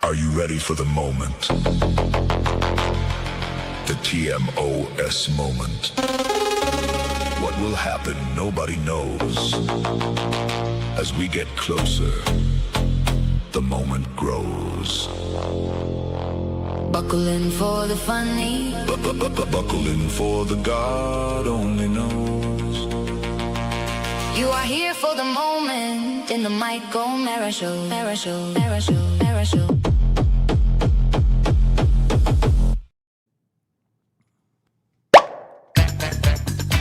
Are you ready for the moment? The TMOS moment. What will happen, nobody knows. As we get closer, the moment grows. Buckle in for the funny. Buckle in for the God only knows. You are here for the moment in the Mike O'Mara Show. Mara Show, Mara Show, Mara Show.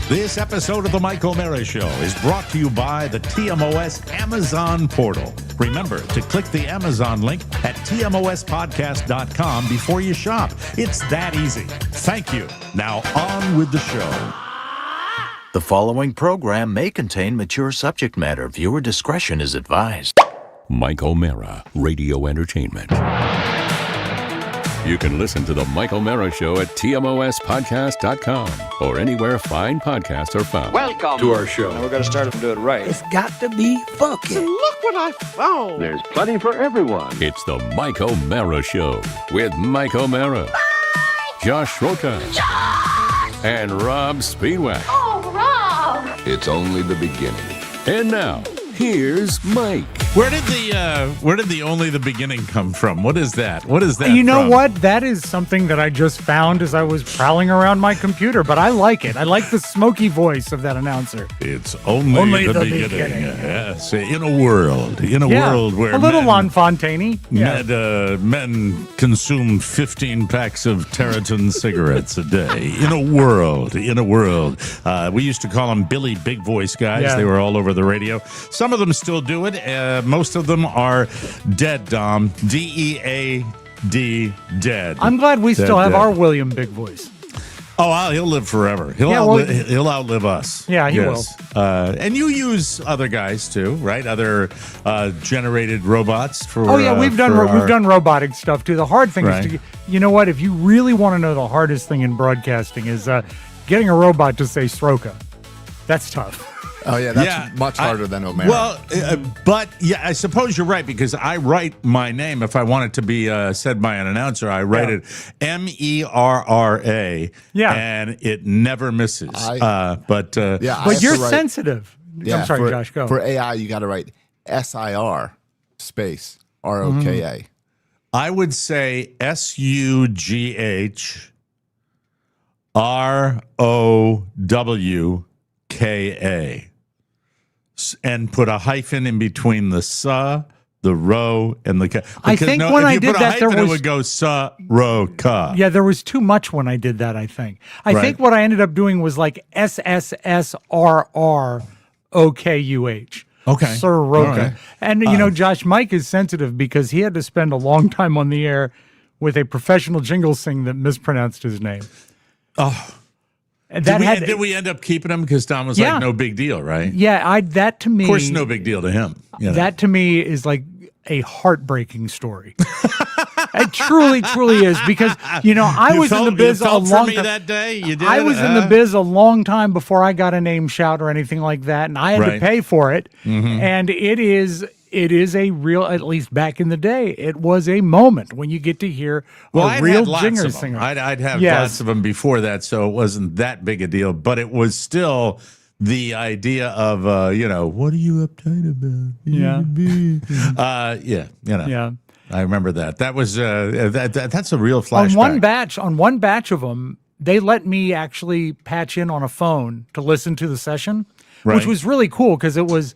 This episode of the Mike O'Mara Show is brought to you by the TMOS Amazon portal. Remember to click the Amazon link at tmospodcast.com before you shop. It's that easy. Thank you. Now on with the show. The following program may contain mature subject matter. Viewer discretion is advised. Mike O'Mara, Radio Entertainment. You can listen to The Mike O'Mara Show at tmospodcast.com or anywhere fine podcasts are found. Welcome to our show. Now we're going to start and do it right. It's got to be funky. So look what I found. There's plenty for everyone. It's The Mike O'Mara Show with Mike O'Mara, Josh Roca, and Rob Speedwack. Oh, Rob! It's only the beginning. And now, here's Mike. Where did the only the beginning come from? What is that? What is that? You know from? what? That is something that I just found as I was prowling around my computer, but I like it. I like the smoky voice of that announcer. It's only the beginning. Yes, in a world where a little Fontaine. Men consume 15 packs of Territon cigarettes a day. In a world. We used to call them Billy Big Voice guys. Yeah. They were all over the radio. Some of them still do it. Most of them are dead, Dom. D-E-A-D, dead. I'm glad we still have dead. our William Big Voice. Oh, he'll live forever. He'll outlive us. Yeah, he will. And you use other guys too, right? Other generated robots for. Oh yeah, we've done robotic stuff too. The hard thing is to, you know what? If you really want to know the hardest thing in broadcasting is getting a robot to say Sroka. That's tough. Oh, yeah, that's much harder than O'Mara. Well, but yeah, I suppose you're right because I write my name. If I want it to be said by an announcer, I write it M-E-R-R-A, and it never misses. But you're sensitive. Yeah, I'm sorry, Josh, go. For AI, you got to write S-I-R space R-O-K-A. I would say S-U-G-H-R-O-W-K-A. And put a hyphen in between the sa, the ro, and the ka. I think when I did that, it would go sa, ro, ka. Yeah, there was too much when I did that, I think. I think what I ended up doing was like S-S-S-R-R-O-K-U-H. Okay. Sir Roka. Right. And, Josh, Mike is sensitive because he had to spend a long time on the air with a professional jingle sing that mispronounced his name. Oh. And did we end up keeping him because Tom was like, no big deal, right? Yeah, that to me... Of course, no big deal to him. That to me is like a heartbreaking story. It truly is because, I was in the biz a long time. That day? You did? I was in the biz a long time before I got a name shout or anything like that, and I had to pay for it. Mm-hmm. And it is a real, at least back in the day, it was a moment when you get to hear a real jinger singer. I'd have lots of them before that, so it wasn't that big a deal. But it was still the idea of, what are you uptight about? Yeah. I remember that. That was that's a real flashback. On one batch of them, they let me actually patch in on a phone to listen to the session, which was really cool because it was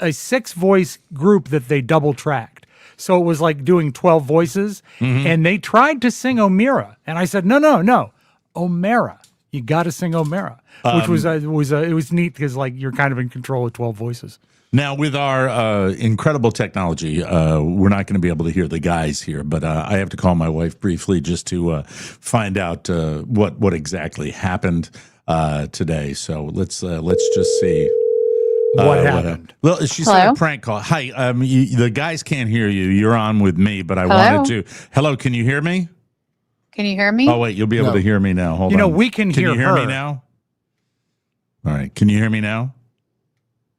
a 6-voice group that they double tracked. So it was like doing 12 voices, and they tried to sing O'Mara, and I said, no, O'Mara. You got to sing O'Mara, which was it was neat because like you're kind of in control of 12 voices. Now, with our incredible technology, we're not going to be able to hear the guys here, but I have to call my wife briefly just to find out what exactly happened today. So let's just see. What happened? Well, she said a prank call. Hi, the guys can't hear you. You're on with me, but I wanted to. Hello, can you hear me? Can you hear me? Oh, wait, you'll be able to hear me now. Hold on. We can hear her. Can you hear me now? All right, can you hear me now?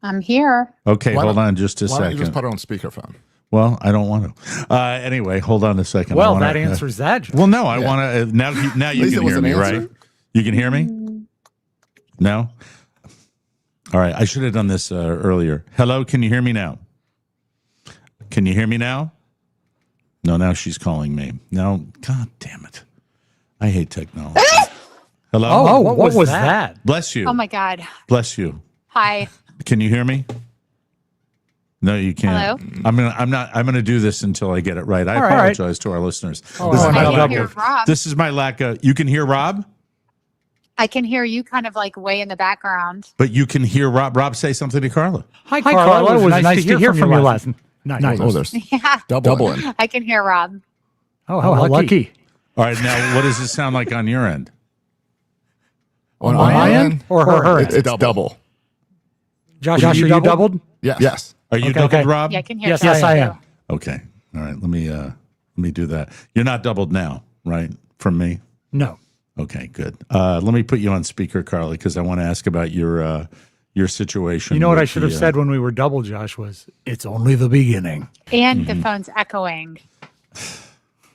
I'm here. Okay, hold on just a second. Why don't you just put her on speakerphone? Well, I don't want to. Anyway, hold on a second. Well, that answers that. Josh. Well, no, I want to. Now you least it can was hear an me, answer. right? You can hear me? No? All right. I should have done this earlier. Hello, can you hear me now? Can you hear me now? No, now she's calling me. No, God damn it. I hate technology. Hello? Oh, what was that? Bless you. Oh my God. Bless you. Hi. Can you hear me? No, you can't. Hello? I'm gonna do this until I get it right. I All right. apologize to our listeners. Oh, This is I my can lack hear of. Rob. This is my lack of. You can hear Rob, I can hear you kind of like way in the background. but you can hear Rob. Rob say something to Carla. Hi, Carla. It was nice to hear from you last night. Nice. Oh, there's Yeah. doubling. I can hear Rob. Oh, how lucky. All right, now what does it sound like on your end? On my end or her end? It's double. Josh, are you doubled? Yes. Are you Okay, doubled, okay. Rob? Yeah, I can hear Yes, Josh I too. am. Okay. All right. Let me do that. You're not doubled now, right? From me. No. Okay. Good. Let me put you on speaker, Carly, because I want to ask about your situation. You know what with I should have the, said when we were double, Josh, was it's only the beginning. And the phone's echoing.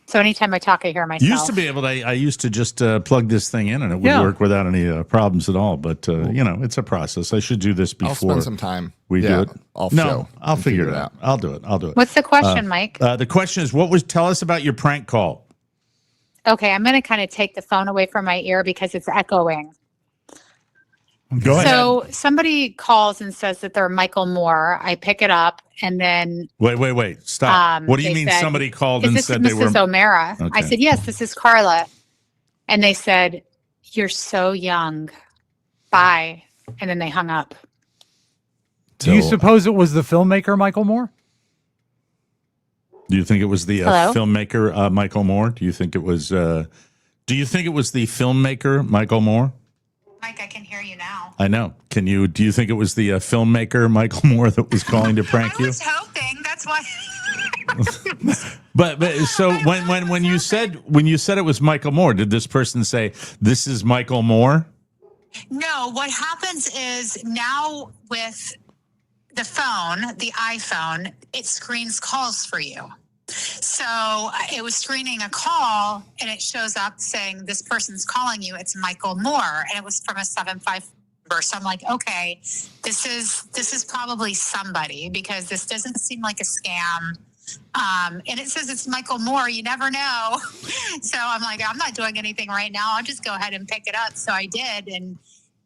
So anytime I talk, I hear myself. Used to be able to. I used to just plug this thing in and it would Yeah. work without any problems at all. But it's a process. I should do this before I'll spend some time. we do it. Off No, show I'll and figure it out. I'll do it. What's the question, Mike? The question is, tell us about your prank call. Okay, I'm going to kind of take the phone away from my ear because it's echoing. Go ahead. So somebody calls and says that they're Michael Moore. I pick it up and then Wait. Stop. What do you they mean said, somebody called is and this said they Mrs. were... O'Mara? Okay. I said, yes, this is Carla. And they said, you're so young. Bye. And then they hung up. Do you So- suppose it was the filmmaker Michael Moore? Do you think it was the Hello? filmmaker Michael Moore? Do you think it was? Do you think it was the filmmaker Michael Moore? Mike, I can hear you now. I know. Can you? Do you think it was the filmmaker Michael Moore that was calling to prank you? hoping. That's why. But so when you said it was Michael Moore, did this person say this is Michael Moore? No, what happens is now with the phone, the iPhone, it screens calls for you. So it was screening a call and it shows up saying this person's calling you. It's Michael Moore. And it was from a 75 number. So I'm like, okay, this is probably somebody because this doesn't seem like a scam. And it says it's Michael Moore. You never know. So I'm like, I'm not doing anything right now. I'll just go ahead and pick it up. So I did. And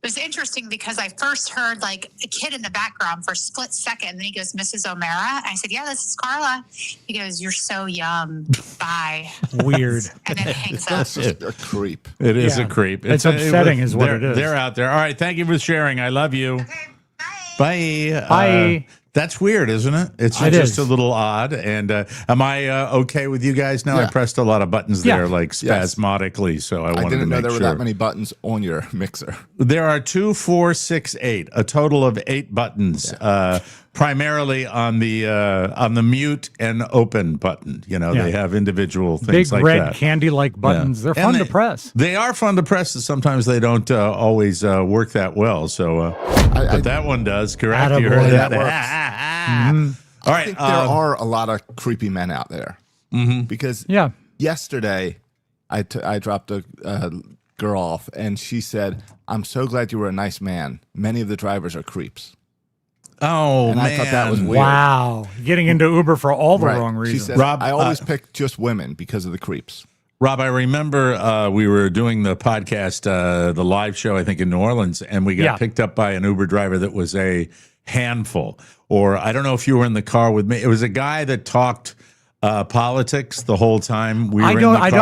it was interesting because I first heard like a kid in the background for a split second. And then he goes, Mrs. O'Mara. I said, yeah, this is Carla. He goes, you're so young. Bye. Weird. And then hangs up. That's just a creep. It is Yeah. a creep. It's upsetting is what it is. They're out there. All right. Thank you for sharing. I love you. Okay, bye. Bye. Bye. That's weird, isn't it? It's It just is. a little odd. And am I okay with you guys now? I Yeah. pressed a lot of buttons Yeah. there, like Yes. spasmodically. So I wanted I didn't to know make there were sure. that many buttons on your mixer. There are 2, 4, 6, 8, a total of 8 buttons, primarily on the mute and open button. You know, Yeah. they have individual things Big like red that. candy-like buttons. Yeah. They're And fun to press. They are fun to press. Sometimes they don't always work that well. So, but that one does. Correct. You Attaboy. heard that. That works. All I right. think there are a lot of creepy men out there. Because Yeah. yesterday I dropped a girl off and she said, I'm so glad you were a nice man. Many of the drivers are creeps. Oh, And man. I thought that was weird. Wow. Getting into Uber for all the wrong She reasons. said, Rob, I always pick just women because of the creeps. Rob, I remember we were doing the podcast, the live show, I think in New Orleans, and we got Yeah. picked up by an Uber driver that was a handful. Or I don't know if you were in the car with me. It was a guy that talked politics the whole time we were in the car.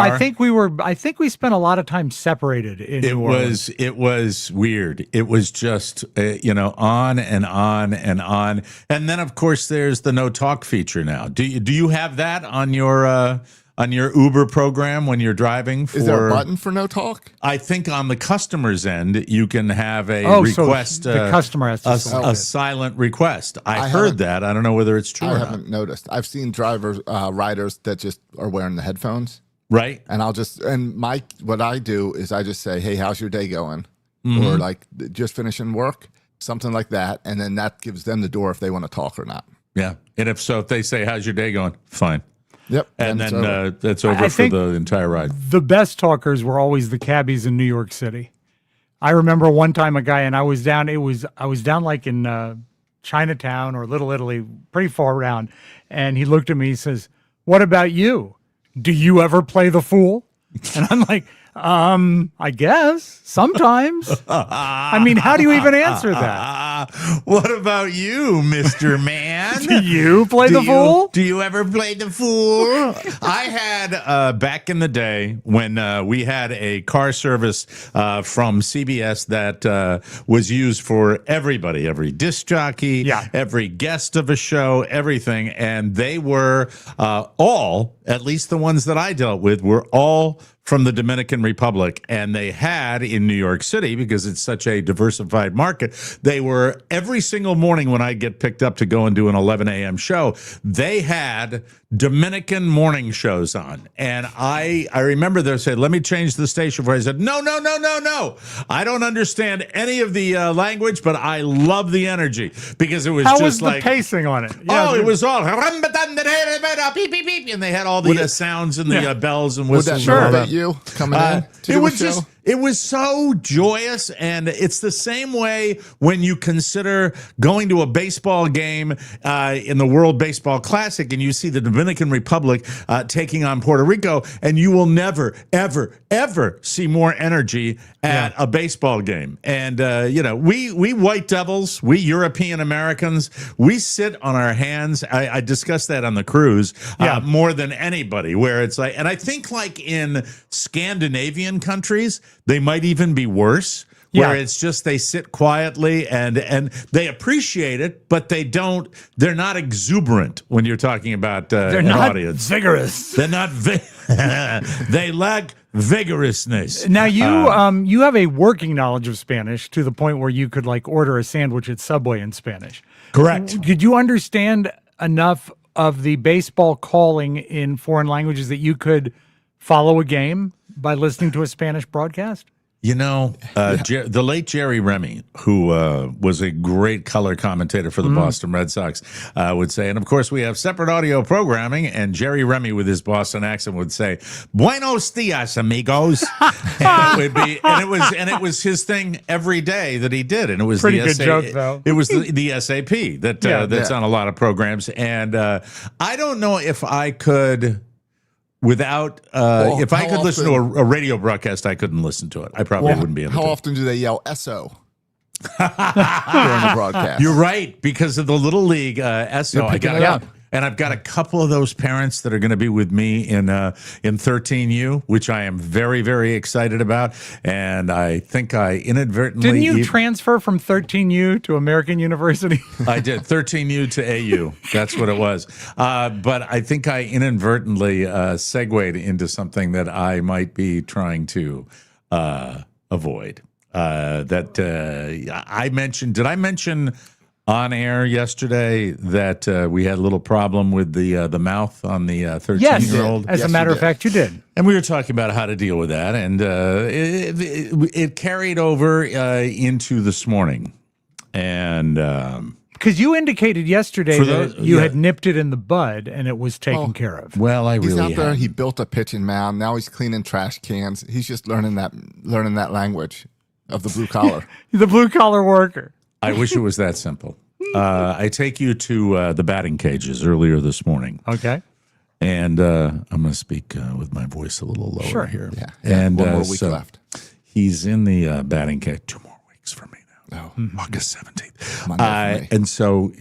I think we spent a lot of time separated in New Orleans. It was weird. It was just on and on and on. And then of course there's the no talk feature now. Do you have that on your Uber program when you're driving? Is there a button for no talk? I think on the customer's end, you can have a So request. the customer has to a select it. silent request. I I heard haven't- that. I don't know whether it's true I or not. haven't noticed. I've seen riders that just are wearing the headphones. Right? And what I do is I just say, hey, how's your day going? Mm-hmm. Or like just finishing work, something like that. And then that gives them the door if they want to talk or not. Yeah. And if they say, how's your day going? Fine. Yep. And then that's over for the entire ride. The best talkers were always the cabbies in New York City. I remember one time a guy, and I was down like in Chinatown or Little Italy, pretty far down. And he looked at me, he says, what about you? Do you ever play the fool? And I'm like, I guess sometimes. I mean, how do you even answer that? What about you, Mr. Man? Do you play the fool? Do you ever play the fool? I had back in the day when we had a car service from CBS that was used for everybody, every disc jockey, every guest of a show, everything. And they were all, at least the ones that I dealt with, were all from the Dominican Republic, and they had in New York City, because it's such a diversified market, they were every single morning when I get picked up to go and do an 11 a.m. show, they had Dominican morning shows on. And I remember they said, let me change the station for. I said, no. I don't understand any of the language, but I love the energy, because it was How just was like the pacing on it? It was all beep, beep, beep, and they had all the sounds and the bells and whistles. Would that motivate you coming in to do a show? It was so joyous, and it's the same way when you consider going to a baseball game in the World Baseball Classic, and you see the Dominican Republic taking on Puerto Rico, and you will never, ever, ever see more energy at a baseball game. And we White Devils, we European Americans, we sit on our hands. I discussed that on the cruise more than anybody. Where it's like, and I think like in Scandinavian countries, they might even be worse, where it's just they sit quietly and they appreciate it, but they're not exuberant when you're talking about an audience. Vigorous. They're not they lack vigorousness. Now you have a working knowledge of Spanish to the point where you could like order a sandwich at Subway in Spanish. Correct. Did you understand enough of the baseball calling in foreign languages that you could follow a game by listening to a Spanish broadcast? The late Jerry Remy, who was a great color commentator for the Boston Red Sox, would say, and of course we have separate audio programming, and Jerry Remy with his Boston accent would say, "Buenos dias, amigos." and it was his thing every day that he did, and it was pretty good joke though. It was the SAP that's on a lot of programs, and I don't know if I could. Without, if I could listen to a radio broadcast, I couldn't listen to it. I probably wouldn't be able to. How often do they yell "SO" during the broadcast? You're right, because of the Little League SO. And I've got a couple of those parents that are going to be with me in 13U, which I am very, very excited about. And I think I inadvertently... Didn't you transfer from 13U to American University? I did, 13U to AU. That's what it was. But I think I inadvertently segued into something that I might be trying to avoid. I mentioned... Did I mention... on air yesterday that we had a little problem with the mouth on the 13-year-old? Yes, as a matter of fact, you did. And we were talking about how to deal with that, and it carried over into this morning. And because you indicated yesterday that you had nipped it in the bud and it was taken care of. Well, he's out there. He built a pitching mound. Now he's cleaning trash cans. He's just learning that language of the blue collar. The blue collar worker. I wish it was that simple. I take you to the batting cages earlier this morning. Okay. And I'm going to speak with my voice a little lower here. Yeah. And one more week left. He's in the batting cage. 2 more weeks for me now. Oh. August 17th. Monday for me. And so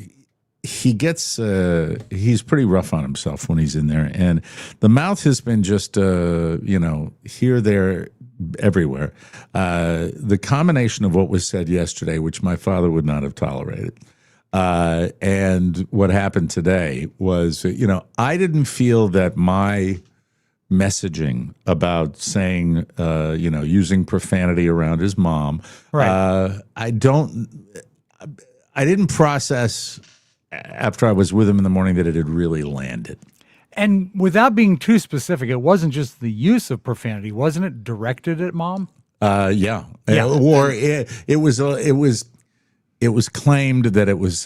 he gets, he's pretty rough on himself when he's in there. And the mouth has been just, here, there, everywhere. The combination of what was said yesterday, which my father would not have tolerated, and what happened today was, I didn't feel that my messaging about saying, using profanity around his mom, right. I didn't process after I was with him in the morning that it had really landed. And without being too specific, it wasn't just the use of profanity, wasn't it directed at mom? Yeah. Or it it was claimed that it was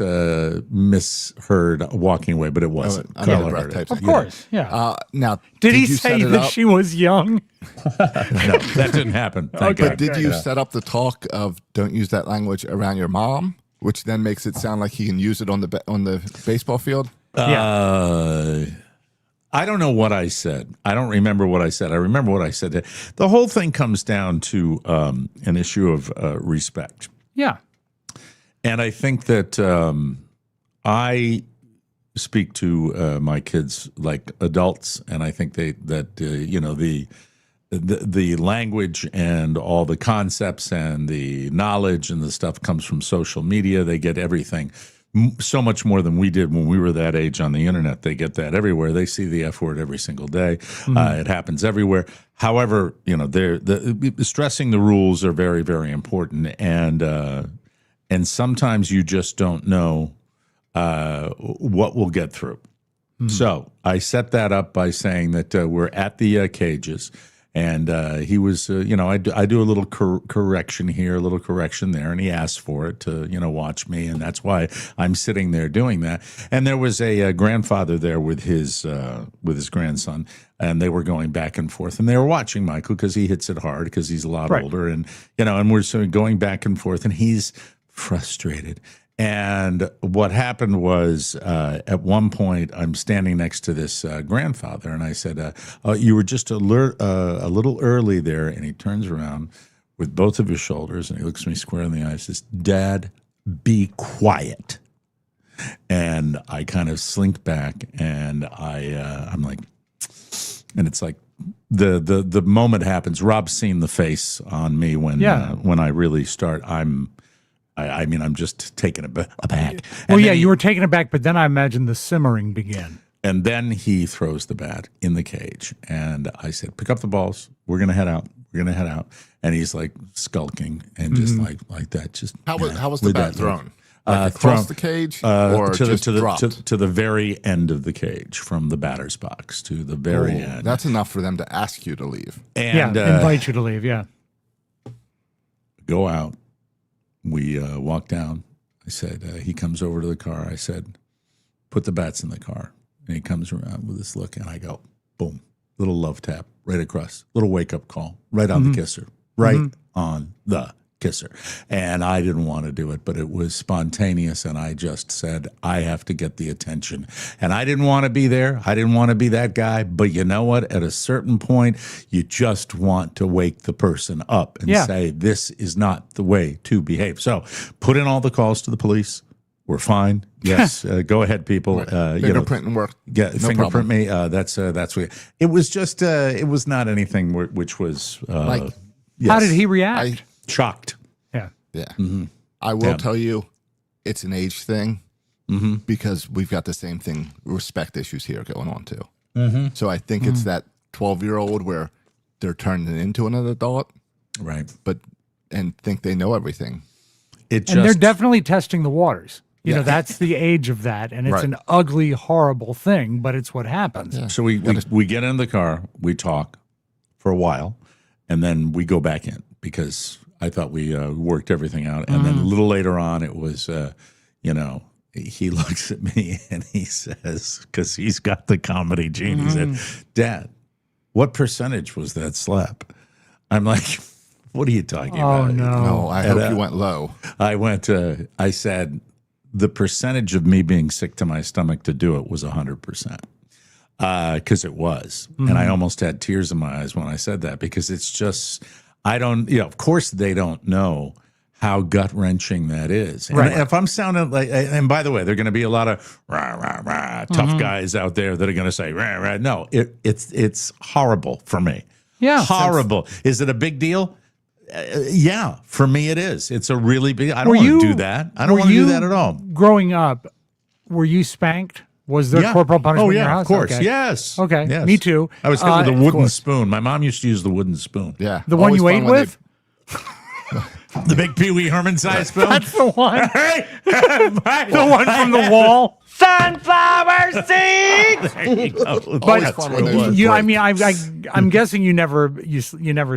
misheard walking away, but it wasn't. Carla heard it. Of course, yeah. Now, did he you say set it that up? she was young? No, that didn't happen. Thank But God. did you set up the talk of don't use that language around your mom, which then makes it sound like he can use it on the baseball field? I don't know what I said. I don't remember what I said. I remember what I said. The whole thing comes down to an issue of respect. Yeah. And I think that I speak to my kids like adults, and I think the language and all the concepts and the knowledge and the stuff comes from social media. They get everything so much more than we did when we were that age on the internet. They get that everywhere. They see the F word every single day. It happens everywhere. However, stressing the rules are very, very important, and sometimes you just don't know what we'll get through. So I set that up by saying that we're at the cages. And he was, I do a little correction here, a little correction there, and he asked for it to, watch me, and that's why I'm sitting there doing that. And there was a grandfather there with his grandson, and they were going back and forth, and they were watching Michael because he hits it hard because he's a lot older, and and we're sort of going back and forth, and he's frustrated. And what happened was, at one point, I'm standing next to this grandfather, and I said, you were just a little early there. And he turns around with both of his shoulders, and he looks me square in the eye and says, Dad, be quiet. And I kind of slink back, and I'm like, and it's like the moment happens. Rob's seen the face on me when I really start. I'm just taken aback. Well, you were taken aback, but then I imagine the simmering began. And then he throws the bat in the cage. And I said, pick up the balls. We're going to head out. We're going to head out. And he's like skulking and just like that. Just How was the bat thrown? Like across thrown the cage or just dropped? To the very end of the cage, from the batter's box to the very end. That's enough for them to ask you to leave. And invite you to leave, go out. We walk down. I said, he comes over to the car. I said, put the bats in the car. And he comes around with this look, and I go, boom, little love tap right across, little wake-up call right on the kisser, right on the kisser. And I didn't want to do it, but it was spontaneous, and I just said, I have to get the attention. And I didn't want to be there. I didn't want to be that guy. But you know what? At a certain point, you just want to wake the person up and say, this is not the way to behave. So put in all the calls to the police. We're fine. Yes, go ahead, people. Fingerprinting work. Yeah, no fingerprint problem. me. That's what it was. Just it was not anything which was Like, How did he react? shocked. Yeah. I will tell you, it's an age thing because we've got the same thing, respect issues here going on too. So I think it's that 12-year-old where they're turning into another adult, Right. and think they know everything. And they're definitely testing the waters. That's the age of that, and it's Right. an ugly, horrible thing, but it's what happens. Yeah. So we get in the car, we talk for a while, and then we go back in because I thought we worked everything out. And then a little later on, it was, he looks at me and he says, because he's got the comedy gene, he said, Dad, what percentage was that slap? I'm like, what are you talking about? No, I hope you went low. I said, the percentage of me being sick to my stomach to do it was 100%. Because it was. And I almost had tears in my eyes when I said that, because it's just, of course they don't know how gut-wrenching that is. And if I'm sounding like, and by the way, there are going to be a lot of rah, rah, rah, tough guys out there that are going to say, rah, rah. No, it's horrible for me. Yeah. Horrible. Is it a big deal? Yeah, for me it is. It's a really big. I don't want to do that. I don't want to do that at all. Growing up, were you spanked? Was there corporal punishment in your house? Of course. Okay. Yes. Okay. Yes. Me too. I was hit with a wooden spoon. My mom used to use the wooden spoon. Yeah. The one Always you ate fun when with? The big Pee Wee Herman size spoon. That's the one. The one from the wall. Sunflower seeds. Always fun when those You, I break. mean, I'm guessing you never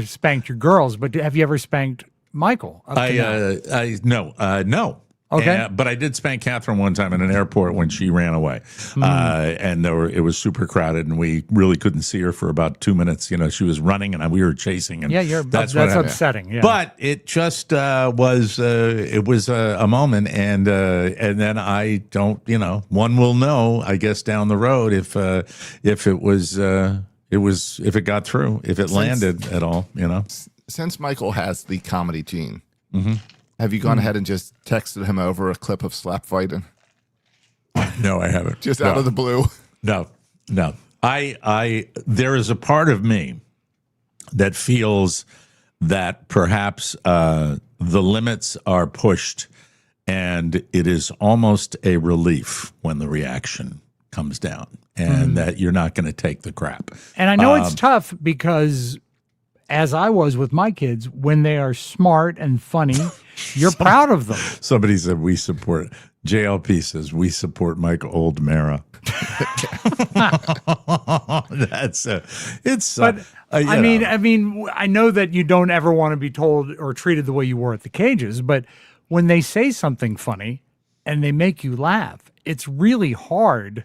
spanked your girls, but have you ever spanked Michael? No. Okay. But I did spank Catherine one time in an airport when she ran away. And it was super crowded, and we really couldn't see her for about 2 minutes. You know, she was running, and we were chasing. And that's upsetting. Yeah. But it just was a moment, and then I don't, you know, one will know, I guess, down the road if it got through, if it landed at all, you know. Since Michael has the comedy gene, have you gone ahead and just texted him over a clip of slap fighting? No, I haven't. Just out of the blue. No. There is a part of me that feels that perhaps the limits are pushed, and it is almost a relief when the reaction comes down, and that you're not going to take the crap. And I know it's tough because, as I was with my kids, when they are smart and funny, you're proud of them. Somebody said JLP says we support Mike Oldmera. I know that you don't ever want to be told or treated the way you were at the cages, but when they say something funny and they make you laugh, it's really hard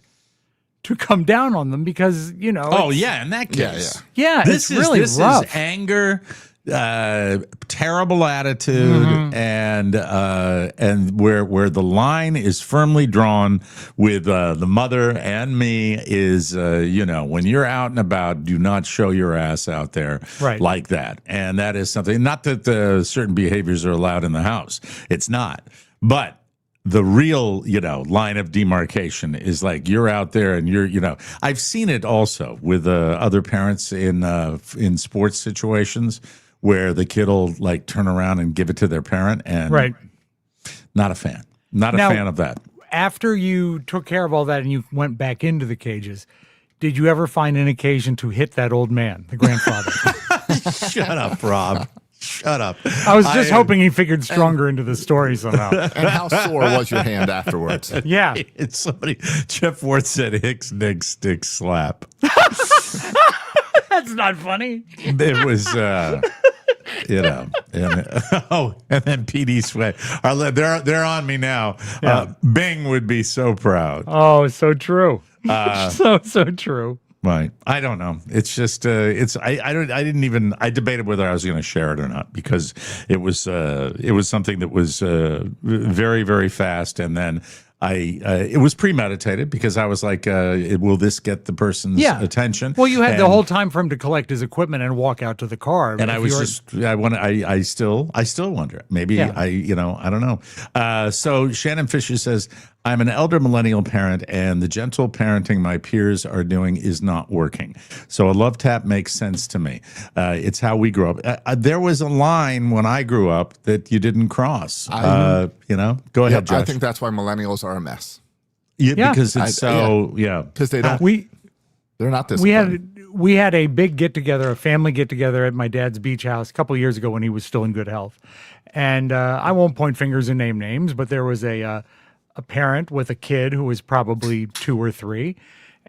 to come down on them because, you know. Oh, yeah, in that case. Yeah, this it's really rough. Is anger, terrible attitude, and where the line is firmly drawn with the mother and me is, you know, when you're out and about, do not show your ass out there like that. And that is something, not that certain behaviors are allowed in the house. It's not. But the real, you know, line of demarcation is like you're out there and you're, you know, I've seen it also with other parents in sports situations where the kid will like turn around and give it to their parent, and not a fan. Not a fan of that. After you took care of all that and you went back into the cages, did you ever find an occasion to hit that old man, the grandfather? Shut up, Rob. Shut up. I was just hoping he figured stronger into the story somehow. And how sore was your hand afterwards? Yeah. It's somebody, Jeff Ward said Hicks, Nick, Stick, Slap. That's not funny. It was, you know, and then PD Sweat. They're on me now. Yeah. Bing would be so proud. Oh, so true. So true. Right. I don't know. It's just I debated whether I was going to share it or not because it was something that was very, very fast, and then it was premeditated because I was like, will this get the person's attention? Well, you had the whole time for him to collect his equipment and walk out to the car. And I still wonder. Maybe I don't know. So Shannon Fisher says, I'm an elder millennial parent, and the gentle parenting my peers are doing is not working. So a love tap makes sense to me. It's how we grew up. There was a line when I grew up that you didn't cross. You know, go ahead, Josh. I think that's why millennials are a mess. Yeah, because it's because they don't. They're not this. We had a big get-together, a family get-together at my dad's beach house a couple of years ago when he was still in good health. And I won't point fingers and name names, but there was a parent with a kid who was probably 2 or 3,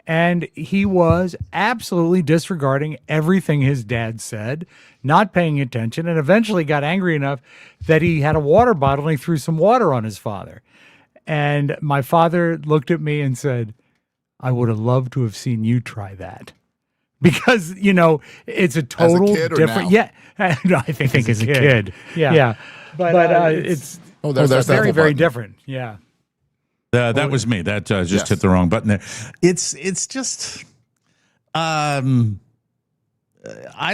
and he was absolutely disregarding everything his dad said, not paying attention, and eventually got angry enough that he had a water bottle and he threw some water on his father. And my father looked at me and said, I would have loved to have seen you try that. Because, you know, it's a total different. Yeah, no, I think as a kid. Yeah. But it's very, very different. Yeah. That was me. That just hit the wrong button there. It's just, I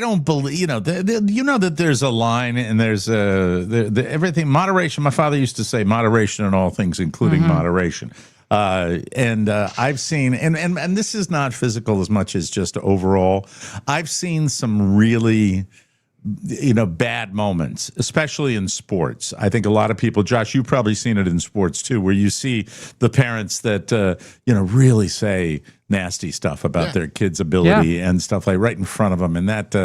don't believe, you know, you know that there's a line and there's everything, moderation. My father used to say moderation in all things, including moderation. And I've seen, and this is not physical as much as just overall. I've seen some really, you know, bad moments, especially in sports. I think a lot of people, Josh, you've probably seen it in sports too, where you see the parents that, you know, really say nasty stuff about their kids' ability and stuff like right in front of them. And that,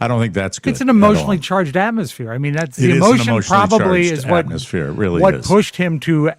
I don't think that's good. It's an emotionally charged atmosphere. I mean, that's the emotion probably is what, atmosphere. It really what is. pushed him to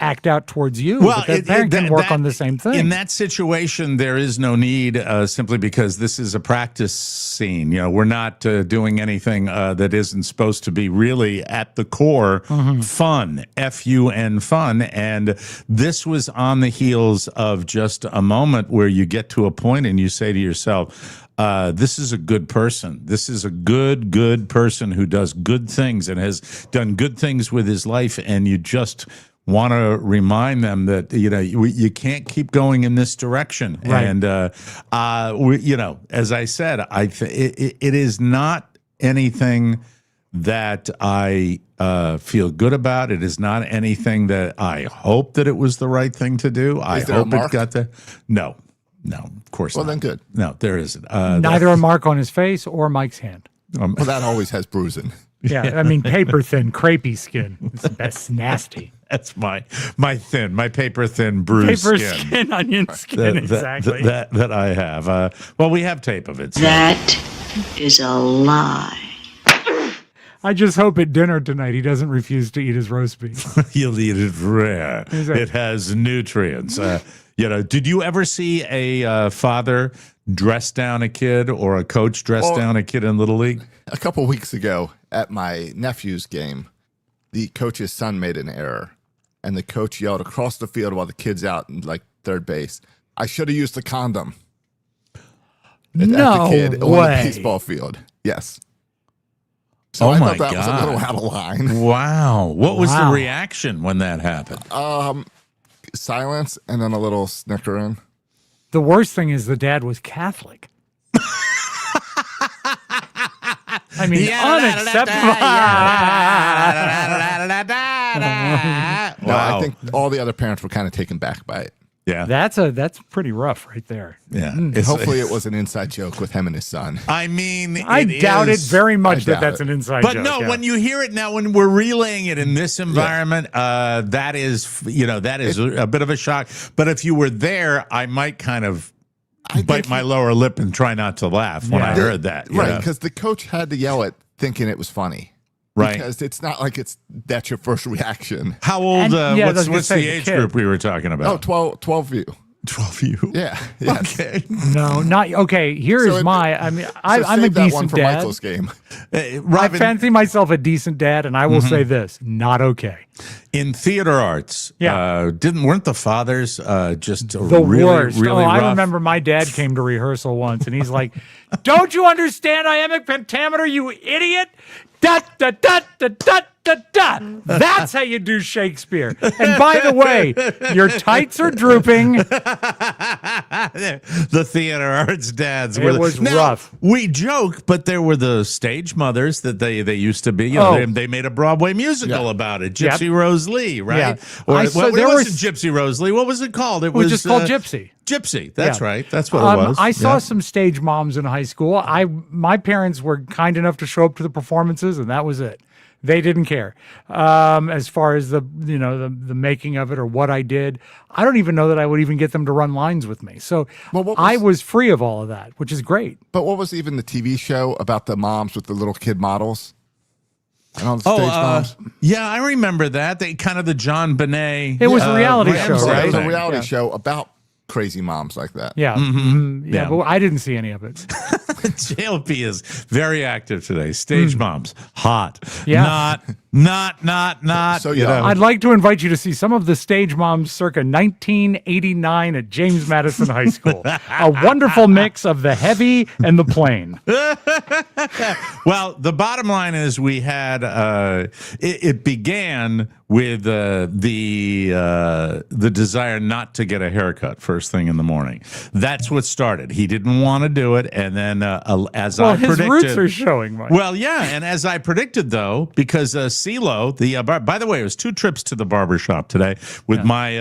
act out towards you. Well, but the parent can work on the same thing. In that situation, there is no need, simply because this is a practice scene. We're not doing anything that isn't supposed to be really at the core fun, F-U-N, fun. And this was on the heels of just a moment where you get to a point and you say to yourself, this is a good person. This is a good person who does good things and has done good things with his life. And you just want to remind them that, you can't keep going in this direction. Right. And, as I said, it is not anything that I feel good about. It is not anything that I hope that it was the right thing to do. I hope it got there. No, of course not. Well, then good. No, there isn't. Neither a mark on his face or Mike's hand. Well, that always has bruising. Yeah, I mean, paper thin, crepey skin. That's nasty. That's my paper thin bruised Paper skin. onion skin, exactly. That I have. Well, we have tape of it. So. That is a lie. I just hope at dinner tonight he doesn't refuse to eat his roast beef. He'll eat it rare. It has nutrients. Did you ever see a father dress down a kid or a coach dress down a kid in Little League? A couple weeks ago at my nephew's game, the coach's son made an error, and the coach yelled across the field while the kid's out in third base, "I should have used the condom." At the kid on the baseball field. Yes. So I thought that was a little out of line. Wow. What was the reaction when that happened? Silence and then a little snickering. The worst thing is the dad was Catholic. I mean, unacceptable. No, I think all the other parents were kind of taken back by it. Yeah, that's pretty rough right there. Yeah, hopefully it was an inside joke with him and his son. I mean, I doubt it very much that's an inside joke. But no, when you hear it now, when we're relaying it in this environment, that is a bit of a shock. But if you were there, I might kind of bite my lower lip and try not to laugh when I heard that. Right, because the coach had to yell it thinking it was funny. Right. Because it's not like that's your first reaction. How old, what's the age group we were talking about? Oh, 12U. 12U? Yeah. Yes. Okay. No, not, okay, I'm a decent one for dad. Michael's game. I fancy myself a decent dad, and I will say this, not okay. In theater arts, weren't the fathers just the really, worst? really rough? I remember my dad came to rehearsal once, and he's like, "Don't you understand iambic pentameter, you idiot? Da da da da da da da. That's how you do Shakespeare. And by the way, your tights are drooping." The theater arts dads It was rough. We joke, but there were the stage mothers that they used to be. They made a Broadway musical about it. Gypsy Rose Lee, right? Yeah. Or it wasn't Gypsy Rose Lee. What was it called? It was just called Gypsy. Gypsy. That's right. That's what it was. I saw some stage moms in high school. My parents were kind enough to show up to the performances, and that was it. They didn't care as far as the making of it or what I did. I don't even know that I would even get them to run lines with me. So I was free of all of that, which is great. But what was even the TV show about the moms with the little kid models? And all the stage moms? Yeah, I remember that. They kind of the John Bonet. It was a reality show, right? It was a reality show about crazy moms like that. Yeah. Mm-hmm. Yeah, but I didn't see any of it. JLP is very active today. Stage moms, hot. Yeah. Not. So I'd like to invite you to see some of the stage moms circa 1989 at James Madison High School. A wonderful mix of the heavy and the plain. Well, the bottom line is we had it began with the desire not to get a haircut first thing in the morning. That's what started. He didn't want to do it, and then as I predicted, his roots are showing. Mike. Well, yeah, and as I predicted, though, because CeeLo, by the way, it was 2 trips to the barber shop today with my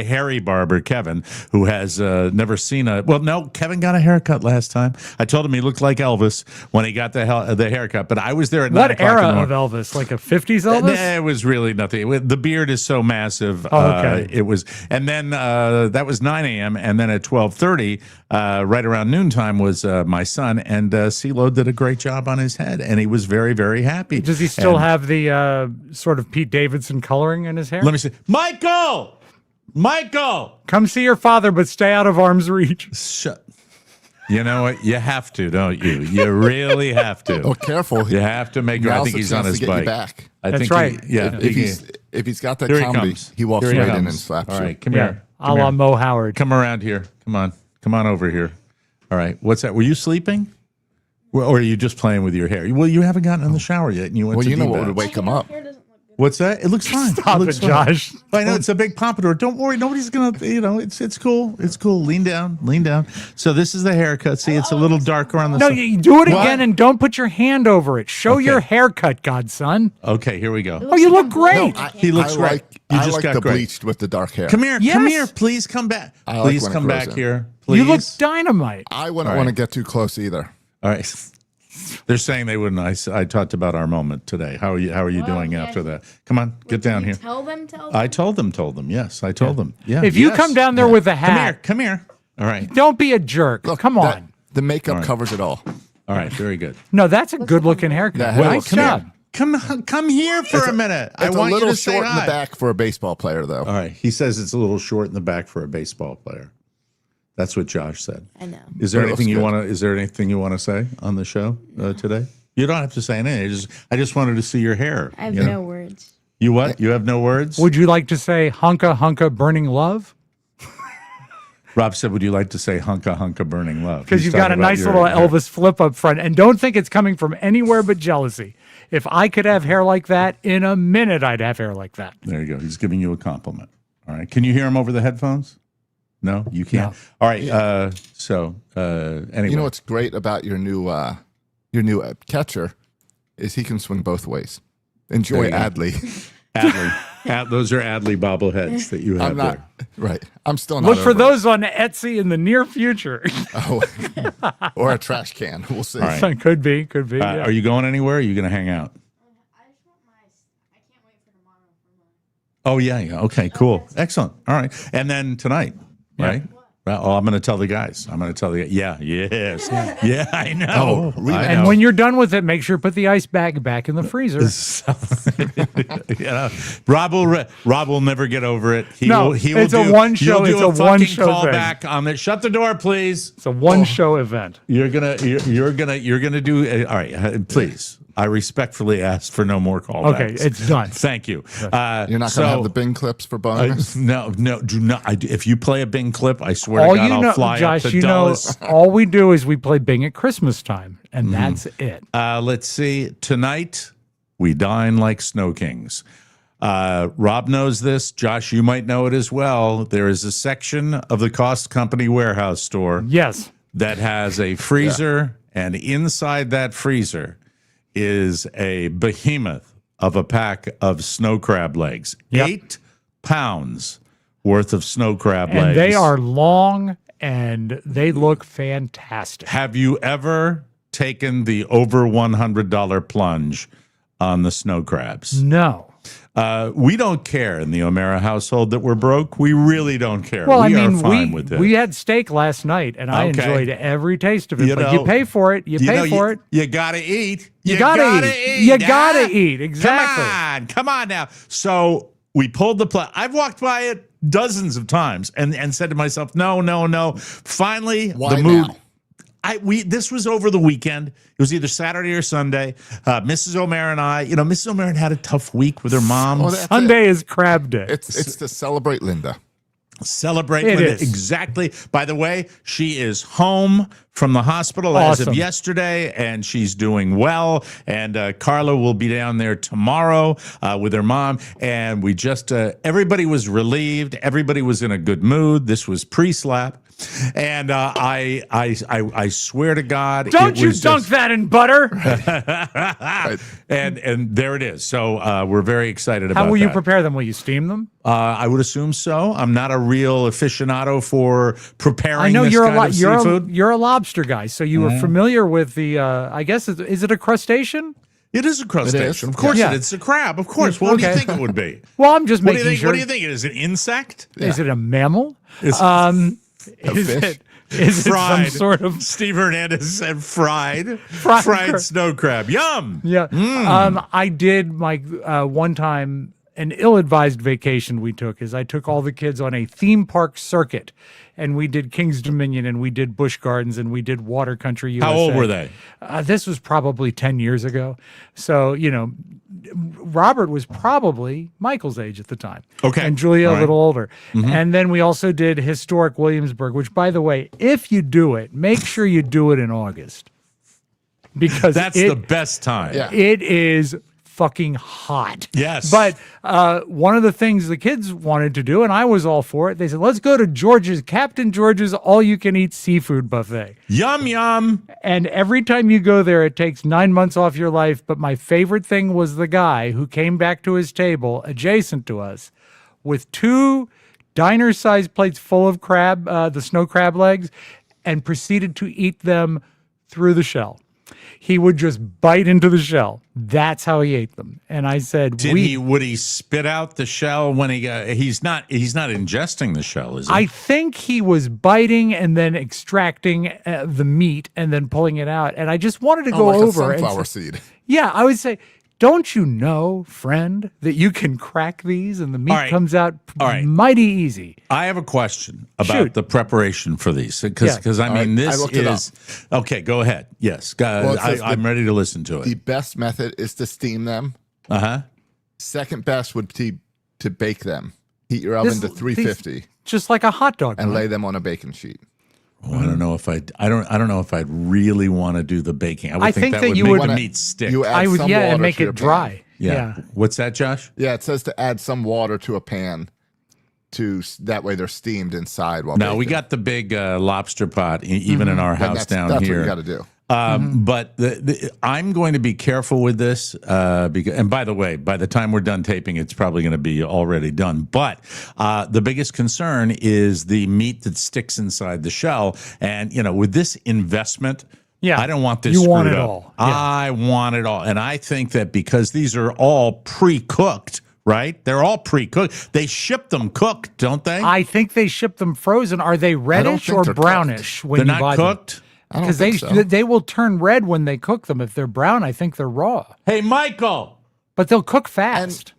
hairy barber Kevin, who has never seen Kevin got a haircut last time. I told him he looked like like Elvis when he got the haircut. But I was there at What 9 o'clock in the era of morning. Elvis? Like a 50s Elvis? It was really nothing. The beard is so massive. Oh, okay. It was, and then that was 9 a.m. And then at 12:30, right around noontime, was my son, and CeeLo did a great job on his head, and he was very, very happy. Does he still have the sort of Pete Davidson coloring in his hair? Let me see, Michael. Come see your father, but stay out of arm's reach. Shut. You know what? You have to, don't you? You really have to. Oh, careful. You have to make. I Now's think the he's chance on to his get you bike. back. That's right. If he's got that Here he comedy, comes. he walks Here he right in comes. and slaps All you. right, come here. A la Mo Howard. Come around here. Come on over here. All right. What's that? Were you sleeping? Or are you just playing with your hair? Well, you haven't gotten in the shower yet, and you went Well, to you know what D-bags. would wake him up? What's that? It looks fine. Stop looks it, fine. Josh. I know it's a big pompadour. Don't worry. Nobody's gonna. It's cool. It's cool. Lean down. So this is the haircut. See, it's a little darker on the. No, side. you do it What? again and don't put your hand over it. Show your haircut, godson. Okay, here we go. Oh, you look great. He looks I great. like, You I just like got the great. bleached with the dark hair. Come here. Yes. Come here. Please come back. I like Please when it come grows back in. here. Please. You look dynamite. I wouldn't All want to right. get too close either. All right. They're saying they wouldn't. I talked about our moment today. How are you doing after that? Come on, get down here. Tell them. I told them. Yes, I told them. Yeah. If you yes. come down there with a hat, Come here. All right. don't be a jerk. Look, Come on. the makeup All right. covers it all. All right. Very good. No, that's a good looking haircut. That Well, Nice come job. here. Come here for a minute. I It's want a little you to say short in hi. the back for a baseball player, though. All right. He says it's a little short in the back for a baseball player. That's what Josh said. I know. Is there But it anything looks you good. want to? Is there anything you want to say on the show today? You don't have to say anything. I just wanted to see your hair. I have you know? no words. You what? You have no words? Would you like to say hunka hunka burning love? Rob said, would you like to say hunka hunka burning love? Because He's you've got a talking about nice your little hair. Elvis flip up front. And don't think it's coming from anywhere but jealousy. If I could have hair like that, in a minute I'd have hair like that. There you go. He's giving you a compliment. All right. Can you hear him over the headphones? No, you can't. No. All right. Anyway. You know what's great about your new catcher is he can swing both ways. Enjoy There you go. Adley. Those are Adley bobbleheads that you have I'm not there. right. I'm still not. Look for over it. those on Etsy in the near future. Oh, or a trash can. We'll see. All right. Could be. Yeah. Are you going anywhere? Or are you going to hang out? I can't wait for tomorrow. Oh, yeah. Okay, cool. Excellent. All right. And then tonight, right? Well, I'm going to tell the guys. Yes. Yeah, I know. Oh, really? I And know. when you're done with it, make sure to put the ice bag back in the freezer. Rob will never get over it. He No, will it's a one show- You'll do it's a fucking one show call thing. back on the. Shut the door, please. It's a one show event. You're gonna do. All right, please. I respectfully ask for no more callbacks. Okay, it's done. Thank you. You're not going to have the Bing clips for bonus. No, do not. If you play a Bing clip, I swear All to God, you I'll know, fly Josh, up to you know, Dulles. all we do is we play Bing at Christmas time, and that's it. Let's see. Tonight, we dine like snow kings. Rob knows this. Josh, you might know it as well. There is a section of the Cost Company warehouse store Yes. that has a freezer, and inside that freezer is a behemoth of a pack of snow crab legs. Yep. 8 pounds worth of snow crab And legs. they are long and they look fantastic. Have you ever taken the over $100 plunge on the snow crabs? No. We don't care in the O'Mara household that we're broke. We really don't care. Well, we I mean, are fine with it. we had steak last night, and I Okay. enjoyed every taste of it. You but know, you pay for it. You pay for it. You gotta eat. You gotta eat. You gotta eat. Exactly. Come on now. So we pulled the plug. I've walked by it dozens of times and said to myself, no. Finally, Why the mood. now? This was over the weekend. It was either Saturday or Sunday. Mrs. O'Mara and I, Mrs. O'Mara had a tough week with her mom. Oh, that's Sunday is crab day. It's to celebrate Linda. Celebrate It Linda. is. Exactly. By the way, she is home from the hospital as of Awesome. yesterday, and she's doing well. And Carla will be down there tomorrow with her mom. And we just, everybody was relieved. Everybody was in a good mood. This was pre-slap. And I swear to God, Don't it you was dunk just- that in butter? and there it is. So we're very excited about How will you that. prepare them? Will you steam them? I would assume so. I'm not a real aficionado for preparing I know this you're kind of seafood. you're a lobster lobster guy. So you were familiar with the, I guess, is it a crustacean? It is a crustacean. Of course, it's a crab. Of course. What do you think it would be? Well, I'm just making sure. What do you think? Is it an insect? Is it a mammal? Is it fried? Some sort of Steve Hernandez said fried snow crab. Yum. Yeah. I did my one time an ill-advised vacation we took is I took all the kids on a theme park circuit, and we did King's Dominion, and we did Busch Gardens, and we did Water Country USA. How old were they? This was probably 10 years ago. So, Robert was probably Michael's age at the time. Okay. And Julia a little older. Mm-hmm. And then we also did Historic Williamsburg, which, by the way, if you do it, make sure you do it in August. Because that's the best time. Yeah. It is fucking hot. Yes. But one of the things the kids wanted to do, and I was all for it, they said, let's go to Captain George's all-you-can-eat seafood buffet. Yum, yum. And every time you go there, it takes 9 months off your life. But my favorite thing was the guy who came back to his table adjacent to us with 2 diner-sized plates full of crab, the snow crab legs, and proceeded to eat them through the shell. He would just bite into the shell. That's how he ate them. And I said, would he spit out the shell when he's not ingesting the shell, is he? I think he was biting and then extracting the meat and then pulling it out. And I just wanted to go like over a sunflower seed. Yeah, I would say, don't you know, friend, that you can crack these and the meat comes out mighty easy? I have a question about the preparation for these because I mean this is okay. Go ahead. Yes, I'm ready to listen to it. The best method is to steam them. Second best would be to bake them. Heat your oven to 350, just like a hot dog, and lay them on a baking sheet. Oh, I don't know if I don't know if I'd really want to do the baking. I think that that would you make would the meat stick. You add some water and make to your it dry. pan. Yeah. What's that, Josh? Yeah, it says to add some water to a pan. That way they're steamed inside while No, baking. we got the big lobster pot even in our house down that's here. What you got to do. But I'm going to be careful with this because, and by the way, by the time we're done taping, it's probably going to be already done. But the biggest concern is the meat that sticks inside the shell. And, with this investment, I don't want this you screwed want it up. all. I want it all. And I think that because these are all pre-cooked, right? They're all pre-cooked. They ship them cooked, don't they? I think they ship them frozen. Are they reddish or brownish when they're you not buy cooked? them? Because they will turn red when they cook them. If they're brown, I think they're raw. Hey, Michael. But they'll cook fast.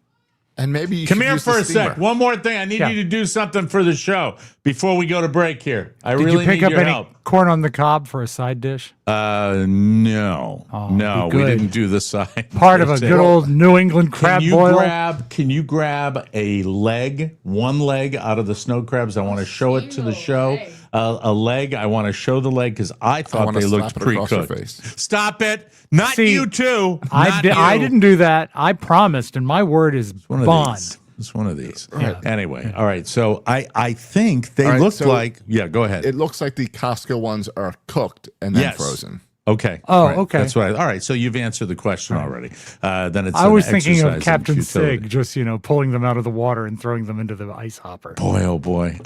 And maybe you come should here use for the a steamer. sec. One more thing. I need you to do something for the show before we go to break here. I Did really you pick need up your any help. corn on the cob for a side dish? No. No, we didn't do the side. Part of a good old New England crab boil. Can you grab a leg, one leg out of the snow crabs? I want to show it to the show. A leg. I want to show the leg because I thought they looked pre-cooked. Stop it. Not you two. I didn't do that. I promised, and my word is bond. It's one of these. Right. Anyway, all right. So I think they look like. Yeah, go ahead. It looks like the Costco ones are cooked and then frozen. Okay. Oh, right. okay. That's what. All right. So you've answered the question already. Then it's. I was thinking of exercise in Captain futility. Sig, just pulling them out of the water and throwing them into the ice hopper. Boy, oh boy!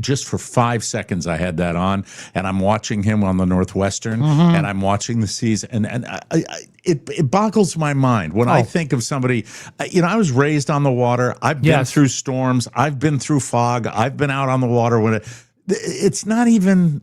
Just for 5 seconds, I had that on, and I'm watching him on the Northwestern, and I'm watching the seas, and it boggles my mind when I think of somebody. I was raised on the water. I've been through storms. I've been through fog. I've been out on the water when it's not even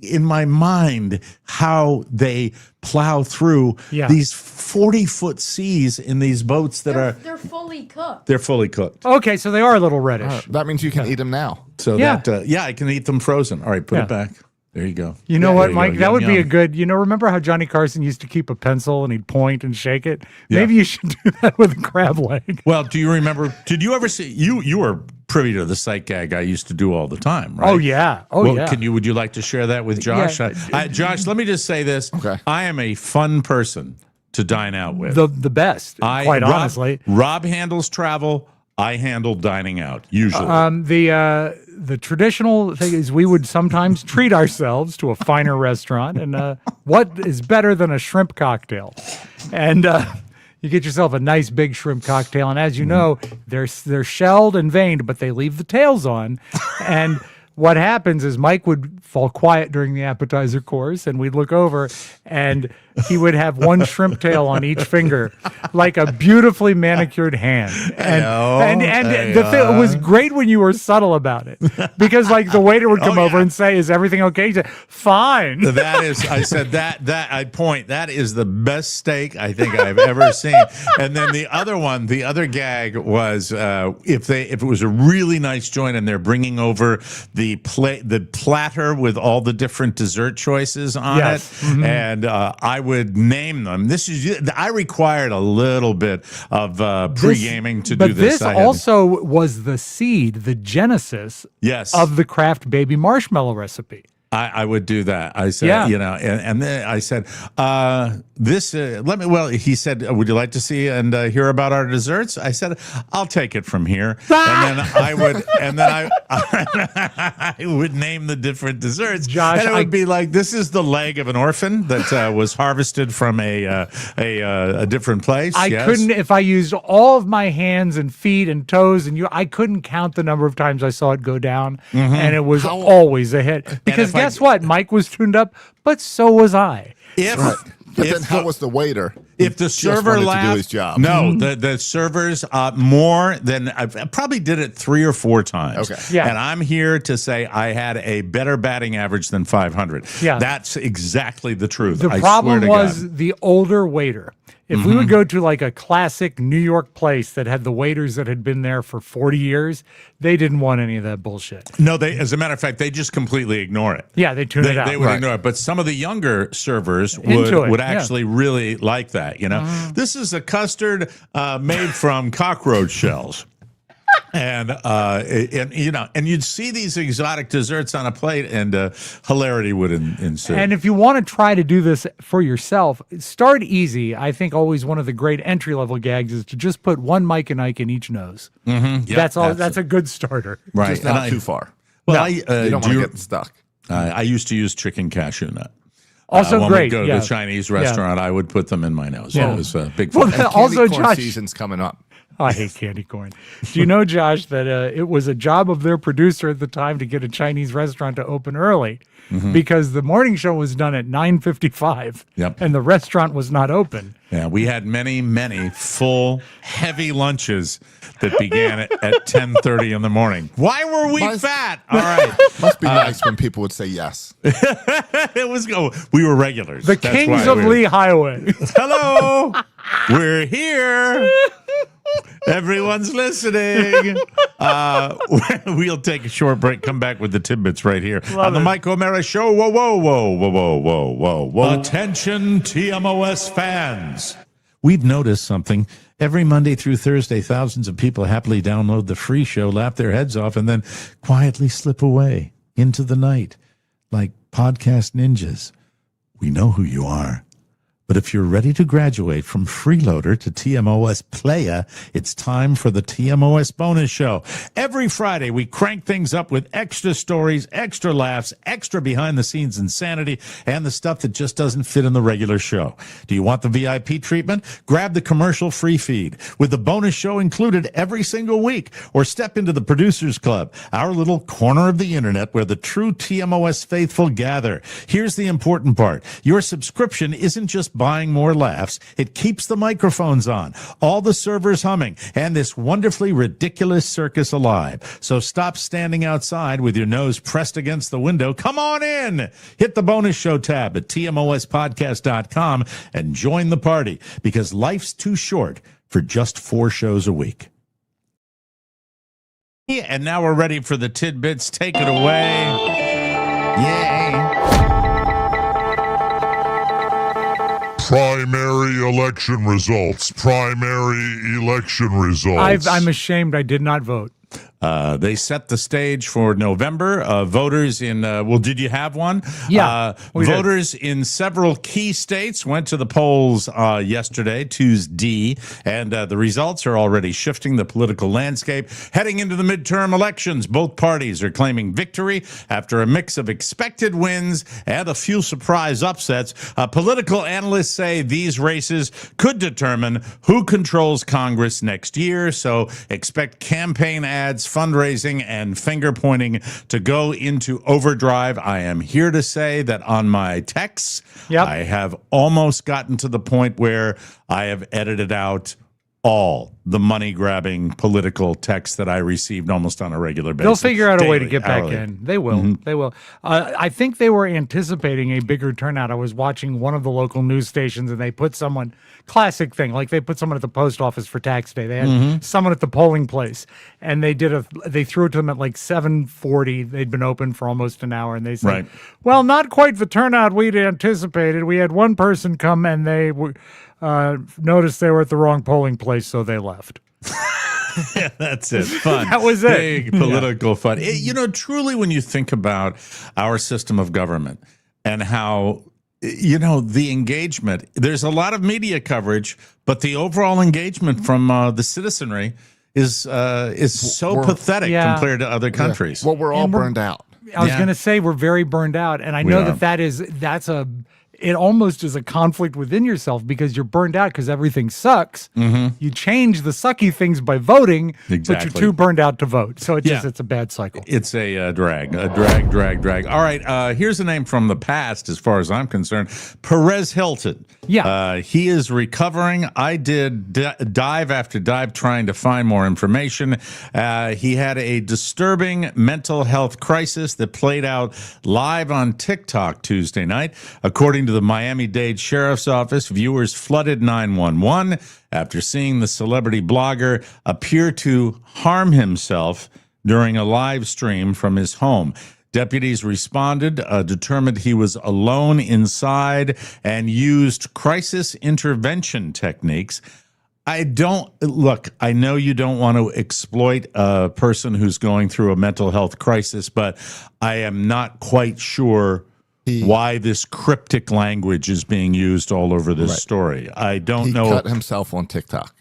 in my mind how they plow through these 40-foot seas in these boats that they're fully cooked. They're fully cooked. Okay, so they are a little reddish. That means you can eat them now. So I can eat them frozen. All right, put it back. There you go. You know what, Mike? That Yum, would be a yum. good. Remember how Johnny Carson used to keep a pencil and he'd point and shake it? Maybe you should do that with a crab leg. Well, do you remember? Did you ever see? You were privy to the sight gag I used to do all the time, right? Oh yeah. Would you like to share that with Josh? Yeah. Josh, let me just say this. Okay. I am a fun person to dine out with. The best, quite honestly. Rob handles travel. I handle dining out usually. The traditional thing is we would sometimes treat ourselves to a finer restaurant, and what is better than a shrimp cocktail? And you get yourself a nice big shrimp cocktail, and as you know, they're shelled and veined, but they leave the tails on, and what happens is Mike would fall quiet during the appetizer course, and we'd look over, and he would have one shrimp tail on each finger, like a beautifully manicured hand. And it was great when you were subtle about it, because like the waiter would come over and say, "Is everything okay?" He said, "Fine." That is, I said that is the best steak I think I've ever seen. And then the other gag was if it was a really nice joint and they're bringing over the platter with all the different dessert choices on it, Mm-hmm. and I would name them. I required a little bit of pre-gaming to do this. But this also was the seed, the genesis of the Kraft Baby Marshmallow recipe. I would do that. I said, you know, and then I said, he said, would you like to see and hear about our desserts? I said, I'll take it from here. And then I would name the different desserts. Josh, and it would be like, this is the leg of an orphan that was harvested from a different place. I couldn't, if I used all of my hands and feet and toes I couldn't count the number of times I saw it go down. Mm-hmm. And it was always a hit. Because guess what? Mike was tuned up, but so was I. But then how was the waiter? If the server laughed, to do his job. No, the servers more than I probably did it 3 or 4 times. Okay, and I'm here to say I had a better batting average than 500. Yeah, that's exactly the truth. The problem was the older waiter. If we would go to like a classic New York place that had the waiters that had been there for 40 years, they didn't want any of that bullshit. No, as a matter of fact, they just completely ignore it. Yeah, they tune it out. They would ignore it. But some of the younger servers would actually really like that. You know, this is a custard made from cockroach shells. And you know, and you'd see these exotic desserts on a plate, and hilarity would ensue. And if you want to try to do this for yourself, start easy. I think always one of the great entry level gags is to just put one Mike and Ike in each nose. Mm-hmm. Yep, that's all. That's a good starter. Right, just not too far. Well, you don't want to get stuck. I used to use chicken cashew nut. Also when great. we go to the Chinese restaurant, I would put them in my nose. Yeah. It was big fun. Well, also, corn Josh, season's coming up. I hate candy corn. Do you know, Josh, that it was a job of their producer at the time to get a Chinese restaurant to open early because the morning show was done at 9:55 and the restaurant was not open. Yeah, we had many, many full, heavy lunches that began at 10:30 in the morning. Why were we fat? All right. Must be nice when people would say yes. It was we were regulars. The kings of Lee Highway. Hello. We're here. Everyone's listening. We'll take a short break. Come back with the tidbits right here on the Mike O'Mara Show. Whoa, whoa, whoa, whoa, whoa, whoa, whoa, whoa. Attention, TMOS fans. We've noticed something. Every Monday through Thursday, thousands of people happily download the free show, laugh their heads off, and then quietly slip away into the night like podcast ninjas. We know who you are. But if you're ready to graduate from freeloader to TMOS player, it's time for the TMOS bonus show. Every Friday, we crank things up with extra stories, extra laughs, extra behind-the-scenes insanity, and the stuff that just doesn't fit in the regular show. Do you want the VIP treatment? Grab the commercial-free feed with the bonus show included every single week, or step into the Producers Club, our little corner of the internet where the true TMOS faithful gather. Here's the important part. Your subscription isn't just buying more laughs. It keeps the microphones on, all the servers humming, and this wonderfully ridiculous circus alive. So stop standing outside with your nose pressed against the window. Come on in. Hit the bonus show tab at TMOSpodcast.com and join the party, because life's too short for just 4 shows a week. Yeah, and now we're ready for the tidbits. Take it away. Yay. Primary election results. I'm ashamed I did not vote. They set the stage for November. Voters in, did you have one? Yeah. Voters in several key states went to the polls yesterday, Tuesday, and the results are already shifting the political landscape. Heading into the midterm elections, both parties are claiming victory after a mix of expected wins and a few surprise upsets. Political analysts say these races could determine who controls Congress next year, so expect campaign ads fundraising and finger pointing to go into overdrive. I am here to say that on my texts, I have almost gotten to the point where I have edited out all the money-grabbing political texts that I received almost on a regular basis. They'll figure out a way to daily, get back hourly. in. They will. They will. I think they were anticipating a bigger turnout. I was watching one of the local news stations, and they put someone, classic thing, like they put someone at the post office for tax day. They had someone at the polling place, and they threw it to them at like 7:40. They'd been open for almost an hour, and they said, well, not quite the turnout we'd anticipated. We had one person come, and they noticed they were at the wrong polling place, so they left. Yeah, that's it. Fun. That was it. Big political fun. Truly, when you think about our system of government and how, the engagement, there's a lot of media coverage, but the overall engagement from the citizenry is so pathetic compared to other countries. Well, we're all burned out. I was going to say we're very burned out, and I know it almost is a conflict within yourself because you're burned out because everything sucks. You change the sucky things by voting, but you're too burned out to vote. So it's a bad cycle. It's a drag. All right, here's a name from the past as far as I'm concerned. Perez Hilton. Yeah. He is recovering. I did dive after dive trying to find more information. He had a disturbing mental health crisis that played out live on TikTok Tuesday night. According to the Miami-Dade Sheriff's Office, viewers flooded 911 after seeing the celebrity blogger appear to harm himself during a live stream from his home. Deputies responded, determined he was alone inside, and used crisis intervention techniques. I know you don't want to exploit a person who's going through a mental health crisis, but I am not quite sure why this cryptic language is being used all over this story. I don't know. He cut himself on TikTok.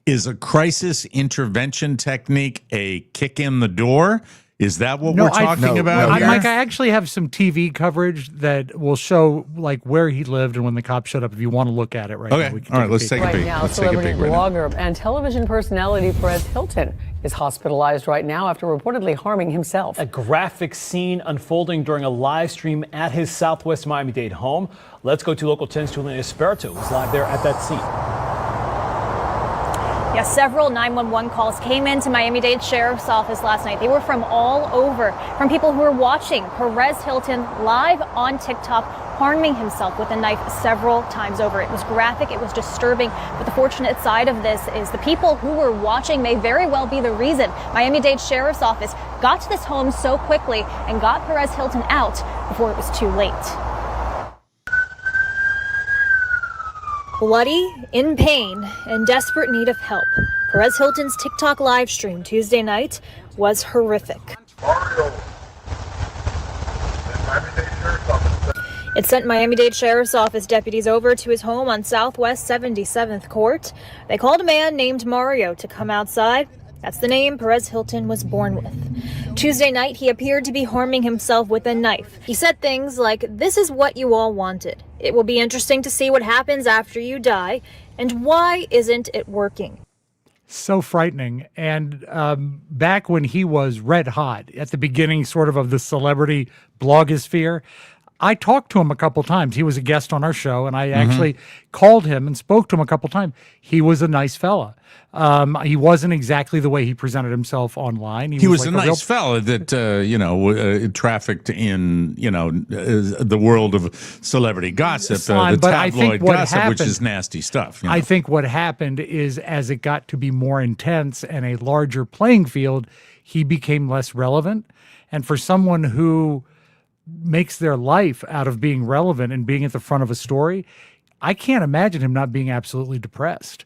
Is a crisis intervention technique a kick in the door? Is that what we're talking about here? Mike, I actually have some TV coverage that will show like where he lived and when the cops showed up. If you want to look at it now, we can all right, let's take a peek. Right now, celebrity blogger and television personality Perez Hilton is hospitalized right now after reportedly harming himself. A graphic scene unfolding during a live stream at his Southwest Miami-Dade home. Let's go to Local 10's Julian Esperto, who's live there at that scene. Yes, several 911 calls came into Miami-Dade Sheriff's Office last night. They were from all over, from people who were watching Perez Hilton live on TikTok harming himself with a knife several times over. It was graphic, it was disturbing, but the fortunate side of this is the people who were watching may very well be the reason Miami-Dade Sheriff's Office got to this home so quickly and got Perez Hilton out before it was too late. Bloody, in pain, and desperate need of help, Perez Hilton's TikTok live stream Tuesday night was horrific. It sent Miami-Dade Sheriff's Office deputies over to his home on Southwest 77th Court. They called a man named Mario to come outside. That's the name Perez Hilton was born with. Tuesday night, he appeared to be harming himself with a knife. He said things like, "This is what you all wanted. It will be interesting to see what happens after you die. And why isn't it working?" So frightening. And back when he was red hot at the beginning sort of the celebrity blogosphere, I talked to him a couple times. He was a guest on our show, and I actually called him and spoke to him a couple times. He was a nice fella. He wasn't exactly the way he presented himself online. He was like a nice fella that, trafficked in, the world of celebrity gossip, the tabloid gossip, which is nasty stuff. I think what happened is as it got to be more intense and a larger playing field, he became less relevant. And for someone who makes their life out of being relevant and being at the front of a story, I can't imagine him not being absolutely depressed.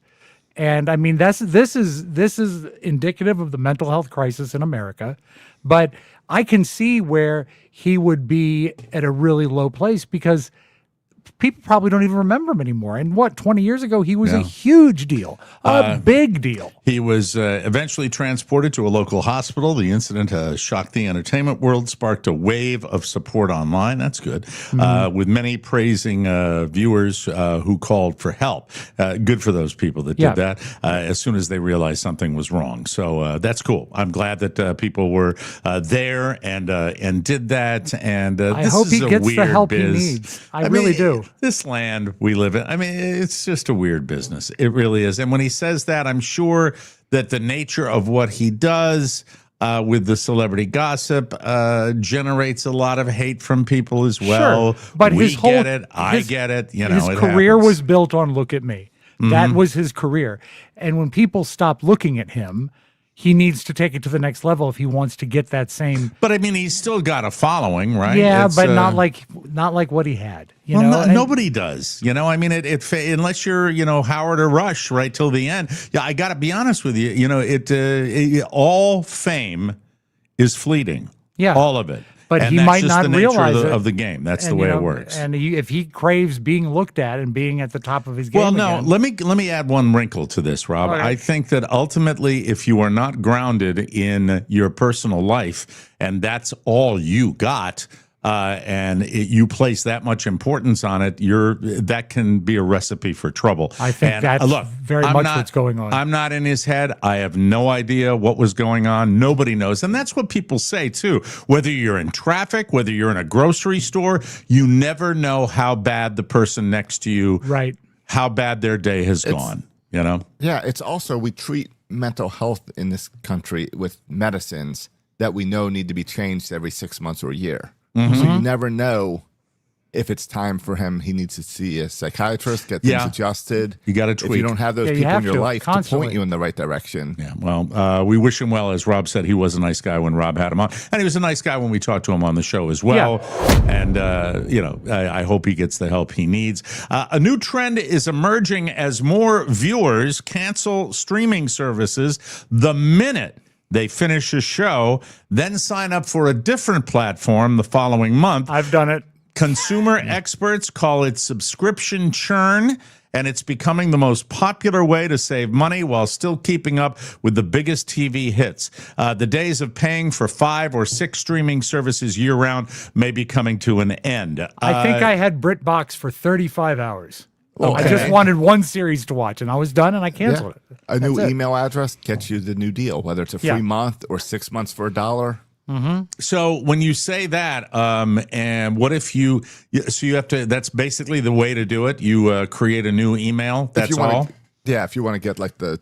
And I mean, this is indicative of the mental health crisis in America, but I can see where he would be at a really low place because people probably don't even remember him anymore. And 20 years ago, he was a huge deal, a big deal. He was eventually transported to a local hospital. The incident shocked the entertainment world, sparked a wave of support online. That's good. With many praising viewers who called for help. Good for those people that did that as soon as they realized something was wrong. So that's cool. I'm glad that people were there and did that. And I this hope is he a gets weird the help biz. he needs. I really do. This land we live in, I mean, it's just a weird business. It really is. And when he says that, I'm sure that the nature of what he does with the celebrity gossip generates a lot of hate from people as well. Sure, but we his whole, get it. I get it. You know, his it career happens. was built on look at me. That was his career. And when people stop looking at him, he needs to take it to the next level if he wants to get that same. But I mean, he's still got a following, right? Yeah, It's, but not like what he had. You know, no, nobody does. You know, I mean, unless you're, Howard or Rush right till the end. Yeah, I got to be honest with you. You know, all fame is fleeting. Yeah, all of it. But and he that's might just not the nature realize of it. of the game. That's And, the way it works. And if he craves being looked at and being at the top of his game, Well, no, again, let me add one wrinkle to this, Rob. All right. I think that ultimately, if you are not grounded in your personal life and that's all you got, you place that much importance on it, that can be a recipe for trouble. I think that's very much what's going on. I'm not in his head. I have no idea what was going on. Nobody knows. And that's what people say, too. Whether you're in traffic, whether you're in a grocery store, you never know how bad the person next to you, how bad their day has gone, you know? Yeah, it's also, we treat mental health in this country with medicines that we know need to be changed every 6 months or a year. So you never know if it's time for him. He needs to see a psychiatrist, get things adjusted. You got to tweak. If you don't have those people in your life to point you in the right direction. Yeah, well, we wish him well. As Rob said, he was a nice guy when Rob had him on. And he was a nice guy when we talked to him on the show as well. Yeah. And, I hope he gets the help he needs. A new trend is emerging as more viewers cancel streaming services the minute they finish a show, then sign up for a different platform the following month. I've done it. Consumer experts call it subscription churn, and it's becoming the most popular way to save money while still keeping up with the biggest TV hits. The days of paying for 5 or 6 streaming services year-round may be coming to an end. I think I had BritBox for 35 hours. Okay. I just wanted one series to watch, and I was done, and I canceled it. A new email address gets you the new deal, whether it's a free month or 6 months for $1. So when you say that, and what if you have to, that's basically the way to do it. You create a new email. That's all. If you want to get like the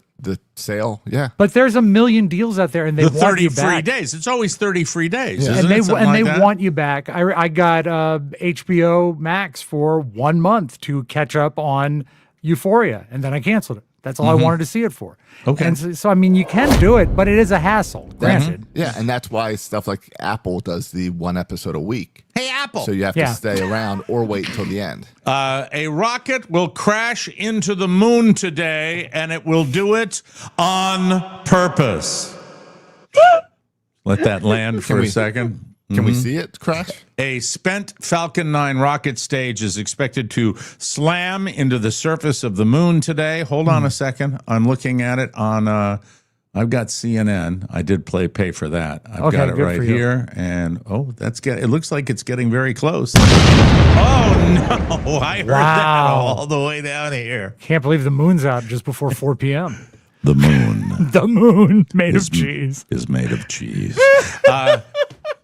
sale, But there's a million deals out there, and they The want 30 you free back. days. It's always 30 free days. And Isn't they it? Something like that? want you back. I got HBO Max for 1 month to catch up on Euphoria, and then I canceled it. That's all I wanted to see it for. Okay. And so I mean, you can do it, but it is a hassle. Granted. Yeah, and that's why stuff like Apple does the 1 episode a week. Hey, Apple. So you have to stay around or wait until the end. A rocket will crash into the moon today, and it will do it on purpose. Let that land for a second. Can we see it crash? A spent Falcon 9 rocket stage is expected to slam into the surface of the moon today. Hold on a second. I'm looking at it on, I've got CNN. I did pay for that. I've got it right here. And, it looks like it's getting very close. Oh, no. I heard that all the way down here. Can't believe the moon's out just before 4 p.m. The moon. The moon made of cheese. Is made of cheese.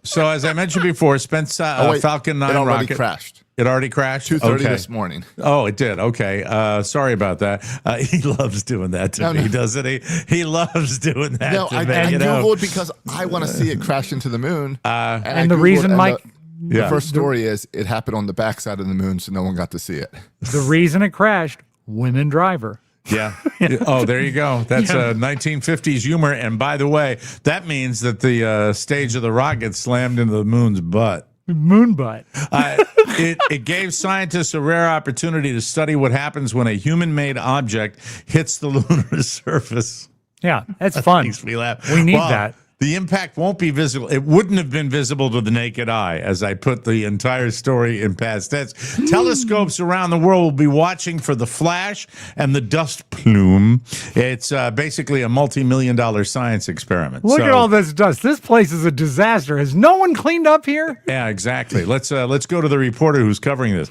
So as I mentioned before, spent Falcon 9 it already rocket crashed. It already crashed? 2:30 Okay. this morning. Oh, it did. Okay. Sorry about that. He loves doing that to me, doesn't he? He loves doing that to me. I Googled because I want to see it crash into the moon. And the reason, Mike... The first story is it happened on the backside of the moon, so no one got to see it. The reason it crashed, women driver. Yeah. Oh, there you go. That's 1950s humor. And by the way, that means that the stage of the rocket slammed into the moon's butt. Moon butt. It gave scientists a rare opportunity to study what happens when a human-made object hits the lunar surface. Yeah, that's fun. Makes me laugh. We need that. The impact won't be visible. It wouldn't have been visible to the naked eye, as I put the entire story in past tense. Telescopes around the world will be watching for the flash and the dust plume. It's basically a multi-million-dollar science experiment. Look at all this dust. This place is a disaster. Has no one cleaned up here? Yeah, exactly. Let's go to the reporter who's covering this.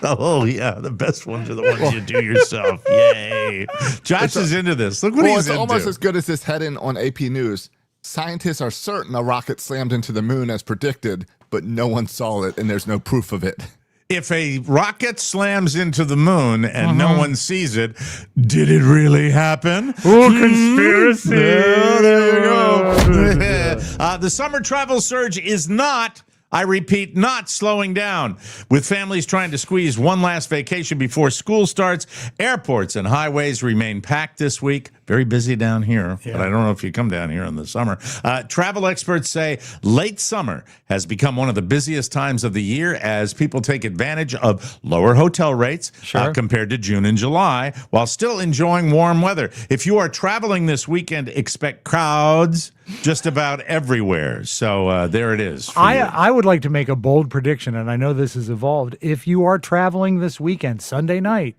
Oh, yeah, the best ones are the ones you do yourself. Yay. Josh is into this. Look what he's into. It's almost as good as this heading on AP News. Scientists are certain a rocket slammed into the moon as predicted, but no one saw it and there's no proof of it. If a rocket slams into the moon and no one sees it, did it really happen? Oh, conspiracy. There you go. The summer travel surge is not, I repeat, not slowing down. With families trying to squeeze one last vacation before school starts, airports and highways remain packed this week. Very busy down here, but I don't know if you come down here in the summer. Travel experts say late summer has become one of the busiest times of the year as people take advantage of lower hotel rates compared to June and July while still enjoying warm weather. If you are traveling this weekend, expect crowds just about everywhere. So there it is. I would like to make a bold prediction, and I know this has evolved. If you are traveling this weekend, Sunday night,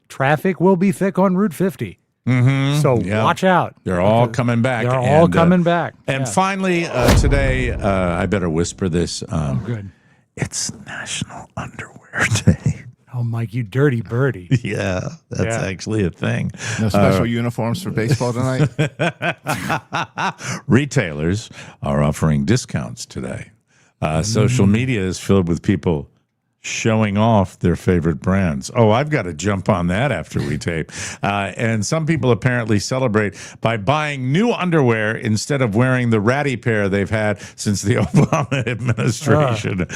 traffic will be thick on Route 50. Mm-hmm. So watch out. They're all coming back. They're all coming back. And finally, today, I better whisper this. Good. It's National Underwear Day. Oh, Mike, you dirty birdie. Yeah, that's actually a thing. No special uniforms for baseball tonight? Retailers are offering discounts today. Social media is filled with people showing off their favorite brands. Oh, I've got to jump on that after we tape. And some people apparently celebrate by buying new underwear instead of wearing the ratty pair they've had since the Obama administration.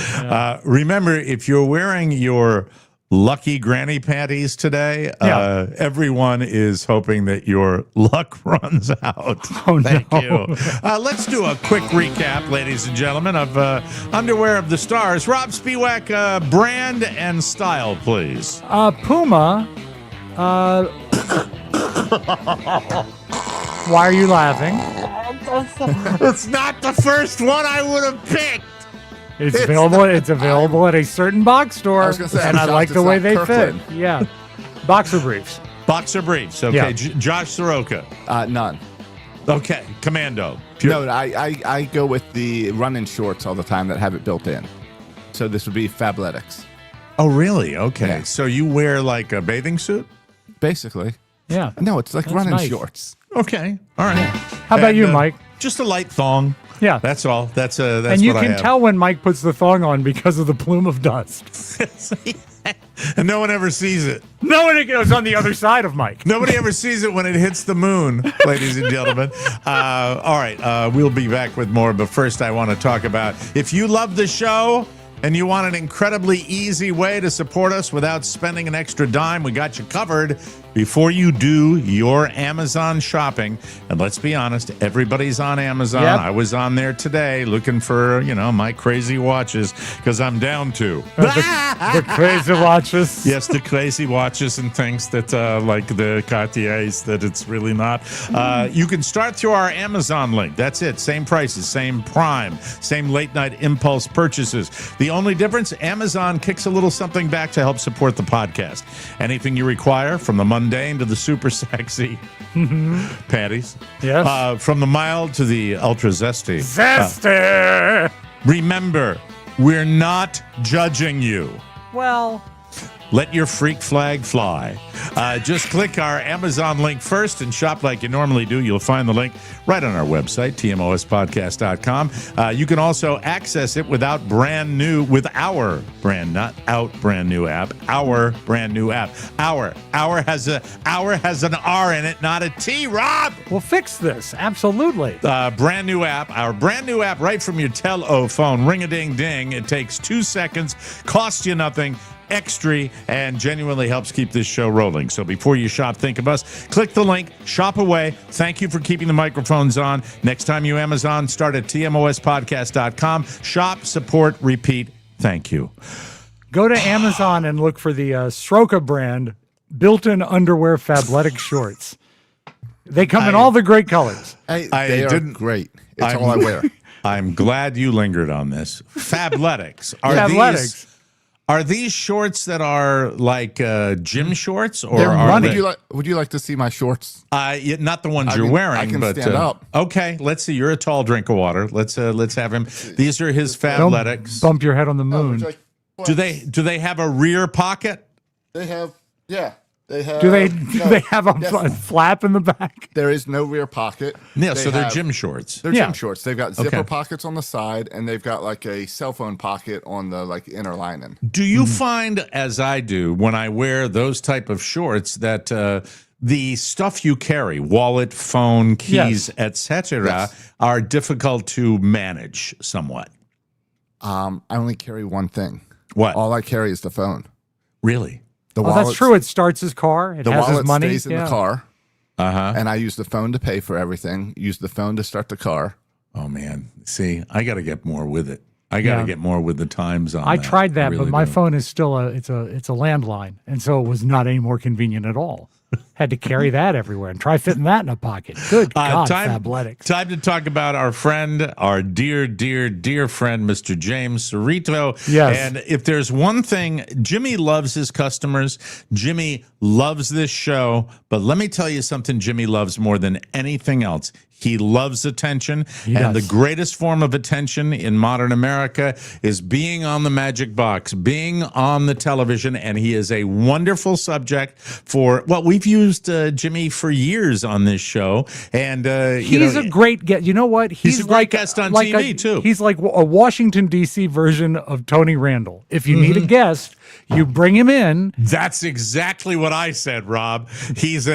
Remember, if you're wearing your lucky granny panties today, everyone is hoping that your luck runs out. Oh, Thank you. Let's do a quick recap, ladies and gentlemen, of Underwear of the Stars. Rob Spiewak, brand and style, please. Puma. Why are you laughing? It's not the first one I would have picked. It's available at a certain box store, and I like the way they fit. Yeah, boxer briefs. Boxer briefs. Okay, Yeah. Josh Soroka. None. Okay, Commando. No, I go with the running shorts all the time that have it built in. So this would be Fabletics. Oh, really? Okay. Yeah. So you wear like a bathing suit? Basically. Yeah. No, it's like That's running nice. shorts. Okay. All right. How about you, Mike? Just a light thong. Yeah. That's all. That's and you what I can have. tell when Mike puts the thong on because of the plume of dust. And no one ever sees it. No one goes on the other side of Mike. Nobody ever sees it when it hits the moon, ladies and gentlemen. All right, we'll be back with more, but first I want to talk about if you love the show and you want an incredibly easy way to support us without spending an extra dime, we got you covered before you do your Amazon shopping. And let's be honest, everybody's on Amazon. Yep. I was on there today looking for, my crazy watches because I'm down to. The crazy watches. Yes, the crazy watches and things that like the Cartiers that it's really not. You can start through our Amazon link. That's it. Same prices, same Prime, same late night impulse purchases. The only difference, Amazon kicks a little something back to help support the podcast. Anything you require, from the mundane to the super sexy panties. Yes. From the mild to the ultra zesty. Zesty! Remember, we're not judging you. Well, let your freak flag fly. Just click our Amazon link first and shop like you normally do. You'll find the link right on our website, tmospodcast.com. You can also access it with our brand new app. Our brand new app. Our has an R in it, not a T, Rob. We'll fix this. Absolutely. Brand new app. Our brand new app right from your phone. Ring-a-ding-ding. It takes 2 seconds, costs you nothing, extra, and genuinely helps keep this show rolling. So before you shop, think of us. Click the link, shop away. Thank you for keeping the microphones on. Next time you Amazon, start at tmospodcast.com. Shop, support, repeat. Thank you. Go to Amazon and look for the Sroka brand built-in underwear Fabletic shorts. They come in all the great colors. They are great. It's all I wear. I'm glad you lingered on this. Fabletics. Are these shorts that are like gym shorts, or would you like to see my shorts? Not the ones you're wearing. I can but, stand up. Okay, let's see. You're a tall drink of water. Let's have him. These are his Fabletics. Don't bump your head on the moon. Do they have a rear pocket? They have, yeah. They have. Do they have a flap in the back? There is no rear pocket. Yeah, so they're gym shorts. They're gym shorts. They've got zipper pockets on the side, and they've got like a cell phone pocket on the inner lining. Do you find, as I do, when I wear those type of shorts, that the stuff you carry, wallet, phone, keys, etc., are difficult to manage somewhat? I only carry one thing. What? All I carry is the phone. Really? That's true. It starts his car. It has his money. Stays in the car. And I use the phone to pay for everything. Use the phone to start the car. Oh man, see, I got to get more with it. I got to get more with the times on. I tried that, but my phone is still it's a landline, and so it was not any more convenient at all. Had to carry that everywhere and try fitting that in a pocket. Good God, Fabletics. Time to talk about our friend, our dear, dear, dear friend, Mr. James Cerrito. Yes. And if there's one thing, Jimmy loves his customers. Jimmy loves this show. But let me tell you something Jimmy loves more than anything else. He loves attention, and the greatest form of attention in modern America is being on the Magic Box, being on the television, and he is a wonderful subject for, well, we've used Jimmy for years on this show, and he's a great guest. You know what? He's a great guest on TV, too. He's like a Washington, D.C. version of Tony Randall. If you need a guest, you bring him in. That's exactly what I said, Rob. He is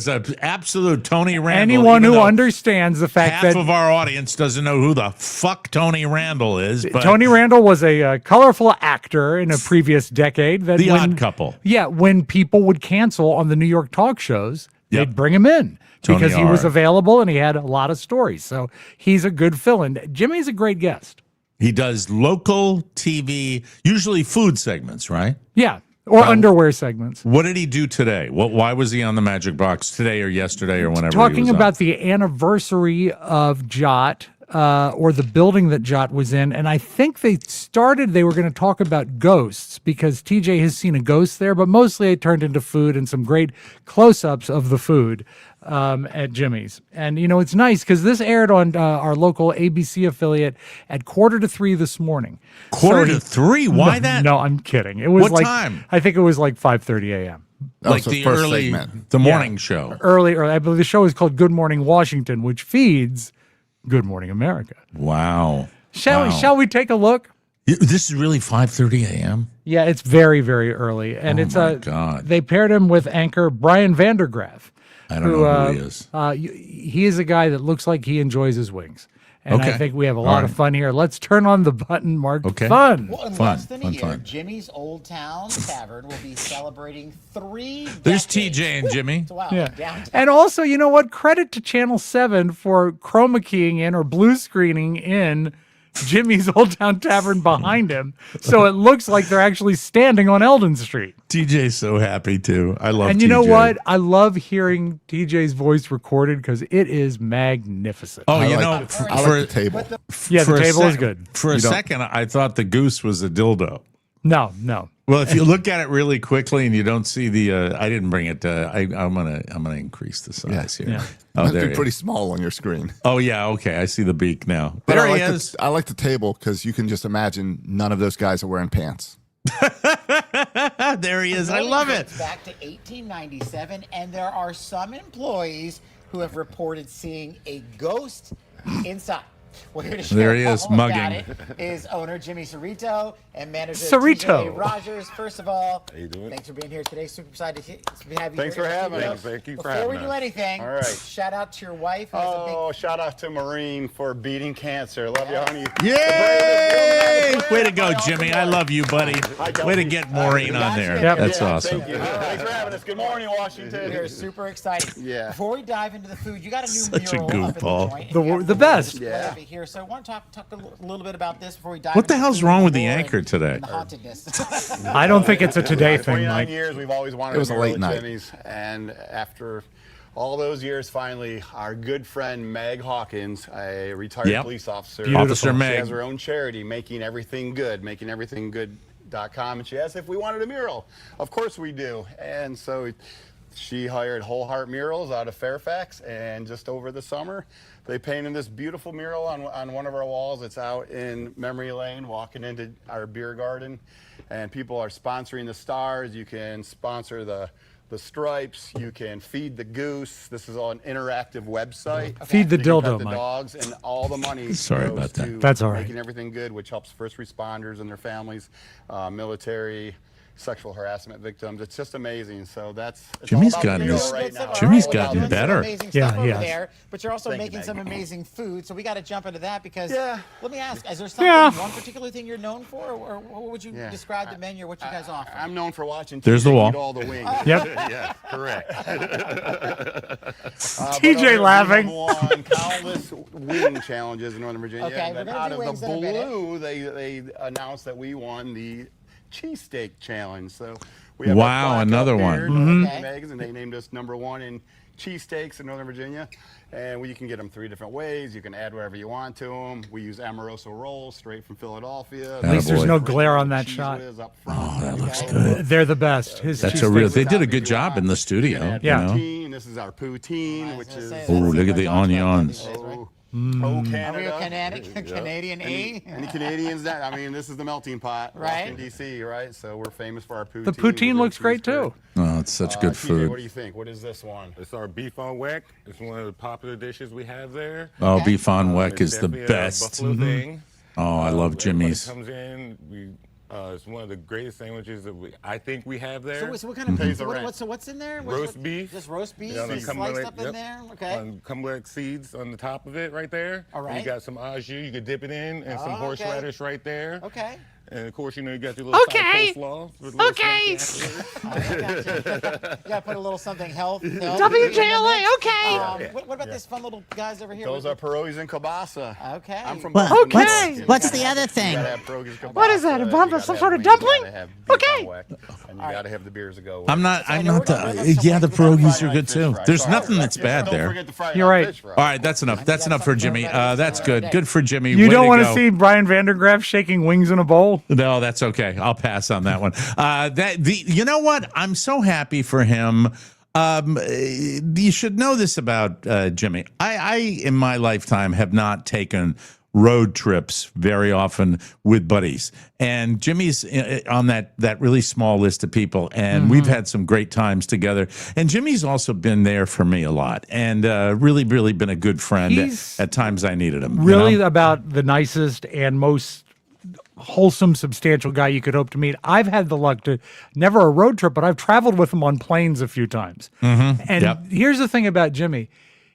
an absolute Tony Randall. Anyone who understands the fact that half of our audience doesn't know who the fuck Tony Randall is. But Tony Randall was a colorful actor in a previous decade. That The Odd Couple. Yeah, when people would cancel on the New York talk shows, they'd bring him in because he was available and he had a lot of stories. So he's a good fill-in. Jimmy's a great guest. He does local TV, usually food segments, right? Yeah, or underwear segments. What did he do today? Why was he on the Magic Box today or yesterday or whenever Talking he was about on? the anniversary of Jot, or the building that Jot was in. And I think they were going to talk about ghosts because TJ has seen a ghost there, but mostly it turned into food and some great close-ups of the food at Jimmy's. And, it's nice because this aired on our local ABC affiliate at 2:45 this morning. 2:45? Why that? No, I'm kidding. It was what time? I think it was like 5:30 a.m. Like the early, segment. The morning show. Early. I believe the show is called Good Morning Washington, which feeds Good Morning America. Wow. Shall we take a look? This is really 5:30 a.m.? Yeah, it's very, very early. And God. They paired him with anchor Brian Vandergraff. I don't know who he is. He is a guy that looks like he enjoys his wings. And I think we have a lot of fun here. Let's turn on the button marked fun. Well, in less than a year, Jimmy's Old Town Tavern will be celebrating 3 decades. There's TJ and Jimmy. Wow, Yeah. And also, you know what? Credit to Channel 7 for chroma keying in or blue screening in Jimmy's Old Town Tavern behind him. So it looks like they're actually standing on Eldon Street. TJ's so happy too. I love TJ. And you know what? I love hearing TJ's voice recorded because it is magnificent. Oh, I like the table. Yeah, the table is good. For a second, I thought the goose was a dildo. No. Well, if you look at it really quickly and you don't see the, I didn't bring it. I'm gonna increase the size here. Yeah. Oh, It'd there be pretty small on your screen. Oh yeah, okay. I see the beak now. But There I he like is. I like the table because you can just imagine none of those guys are wearing pants. There he is. I love it. Back to 1897, and there are some employees who have reported seeing a ghost inside. Well, here to share There he is, all about mugging. it is owner Jimmy Cerrito and manager Cerrito. TJ Rogers. First of all, How you doing? thanks for being here today. Super excited to have you Thanks here. for having Studio. us. Thank you for Before having we do us. anything, All right. shout out to your wife. Who has a big Shout out to Maureen for beating cancer. Love you, honey. Yay! Way to go, Jimmy. I love you, buddy. Way to get Maureen on there. Yep. That's awesome. Thank you. Thanks for having us. Good morning, Washington. We're super excited. Yeah. Before we dive into the food, you got a new Such a mural up in goofball. the joint. The- and you have the best. Yeah. Here, so I want to talk a little bit about this before we dive. What the into hell's food wrong and with the lore anchor and today? the hauntedness. I don't think it's a today thing, 29 Mike. years, we've always wanted It was to a be late at night. Jimmy's, and after all those years, finally, our good friend Meg Hawkins, a retired police officer. Officer Meg. She has her own charity, Making Everything Good, makingeverythinggood.com. And she asked if we wanted a mural. Of course we do. And so she hired Whole Heart Murals out of Fairfax. And just over the summer, they painted this beautiful mural on one of our walls. It's out in Memory Lane, walking into our beer garden. And people are sponsoring the stars. You can sponsor the stripes, you can feed the goose. This is all an interactive website. Feed the You can dildo, pet the Mike. dogs, and all the money Sorry goes about that. to That's all right. Making Everything Good, which helps first responders and their families, military, sexual harassment victims. It's just amazing. So it's Jimmy's all about gotten the this- mural right now. Jimmy's All gotten about better. Amazing Yeah, stuff over yes. there, but you're also Thank you, making Meg. some amazing food. So we got to jump into that because Yeah. let me ask: is there something, one particular thing you're known for, or what would you describe the menu? What you guys offer? I'm known for watching. There's the TJ wall. Eat all the wings. Yep. Yeah, correct. TJ laughing. Won countless wing challenges in Northern Virginia. Okay, And we're then gonna out do of the wings in a minute. blue, they announced that we won the cheesesteak challenge. So we have Wow, a plaque another up one. here, Mhm. Okay. Megs, and they named us #1 in cheesesteaks in Northern Virginia. And you can get them 3 different ways. You can add whatever you want to them. We use Amoroso rolls straight from Philadelphia. At least there's Attaboy. no glare on that shot. Oh, that looks good. They're the best. His That's cheese a real. steaks- They did a good job in the studio. Yeah. You know? Poutine. This is our poutine, which is Oh, look at the onions. Canada. Are we a Canadian E? Any Canadians that? I mean, this is the melting pot, Right. Washington, D.C., right? So we're famous for our poutine. The poutine looks great too. Oh, it's such good TJ, food. what do you think? What is this one? It's our beef on weck. It's one of the popular dishes we have there. Oh, beef on weck It's is the definitely a best. buffalo thing. Oh, I love Everybody Jimmy's. comes in. It's one of the greatest sandwiches that I think we have there. So what kind of Pays the rent. what's in there? Roast beef. Just roast beef, Yeah, on the sliced Cumberland- up in yep. there. Okay. On Cumberland seeds on the top of it right there. All right. You got some au jus. You could dip it in, and some Oh, horseradish right there. Okay. And of course, you know, you got your little side coleslaw. for the little snack afterwards. You got to put a little something health. WJLA, okay. What about this fun little guys over here? Those are pierogies and kielbasa. Okay. I'm from Well, Boston, New okay. York. What's the other thing? You gotta have pierogies and kielbasa. What is that, a you bump of gotta some have sort of wings, you dumpling? gotta have beef Okay. on weck, and you gotta have the beers to go with. I'm not. I know we're gonna bring up Yeah, the some wings pierogies Friday are night good fish too. fry. There's Sorry. nothing that's bad Don't there. forget the Friday You're night right. fish fry. All right, that's enough. That's enough for Jimmy. That's good. Good for Jimmy. You Way don't want to go. see Brian Vandergraaf shaking wings in a bowl? No, that's okay. I'll pass on that one. You know what? I'm so happy for him. You should know this about Jimmy. I in my lifetime have not taken road trips very often with buddies, and Jimmy's on that really small list of people, and we've had some great times together. And Jimmy's also been there for me a lot, and really been a good friend He's at times I needed him. Really you know? about the nicest and most wholesome, substantial guy you could hope to meet. I've had the luck to never a road trip, but I've traveled with him on planes a few times. And here's the thing about Jimmy.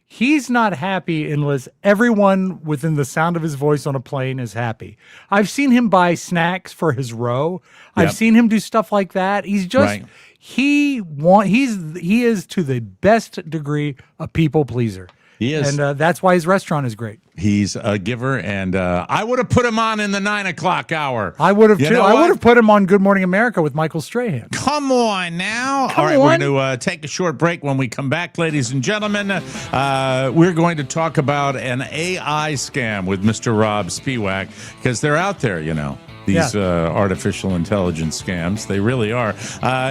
He's not happy unless everyone within the sound of his voice on a plane is happy. I've seen him buy snacks for his row. I've seen him do stuff like that. He's just he is to the best degree a people pleaser. He is. And that's why his restaurant is great. He's a giver, and I would have put him on in the 9 o'clock hour. I would have You too. know I what? would have put him on Good Morning America with Michael Strahan. Come on now. Come All right, on. we're going to take a short break. When we come back, ladies and gentlemen, we're going to talk about an AI scam with Mr. Rob Spiewak, because they're out there, you know. These artificial intelligence scams. They really are.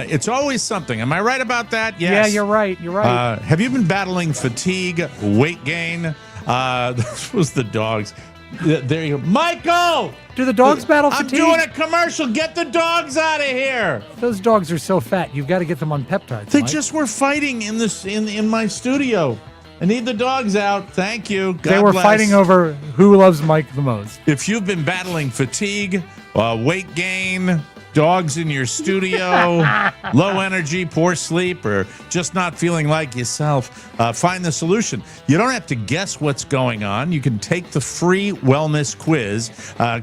It's always something. Am I right about that? Yes. Yeah, you're right. You're right. Have you been battling fatigue, weight gain? This was the dogs. There you go. Michael! Do the dogs battle I'm fatigue? doing a commercial. Get the dogs out of here. Those dogs are so fat. You've got to get them on peptides. They Mike. just were fighting in my studio. I need the dogs out. Thank you. God They were bless. fighting over who loves Mike the most. If you've been battling fatigue, weight gain, dogs in your studio, low energy, poor sleep, or just not feeling like yourself, find the solution. You don't have to guess what's going on. You can take the free wellness quiz.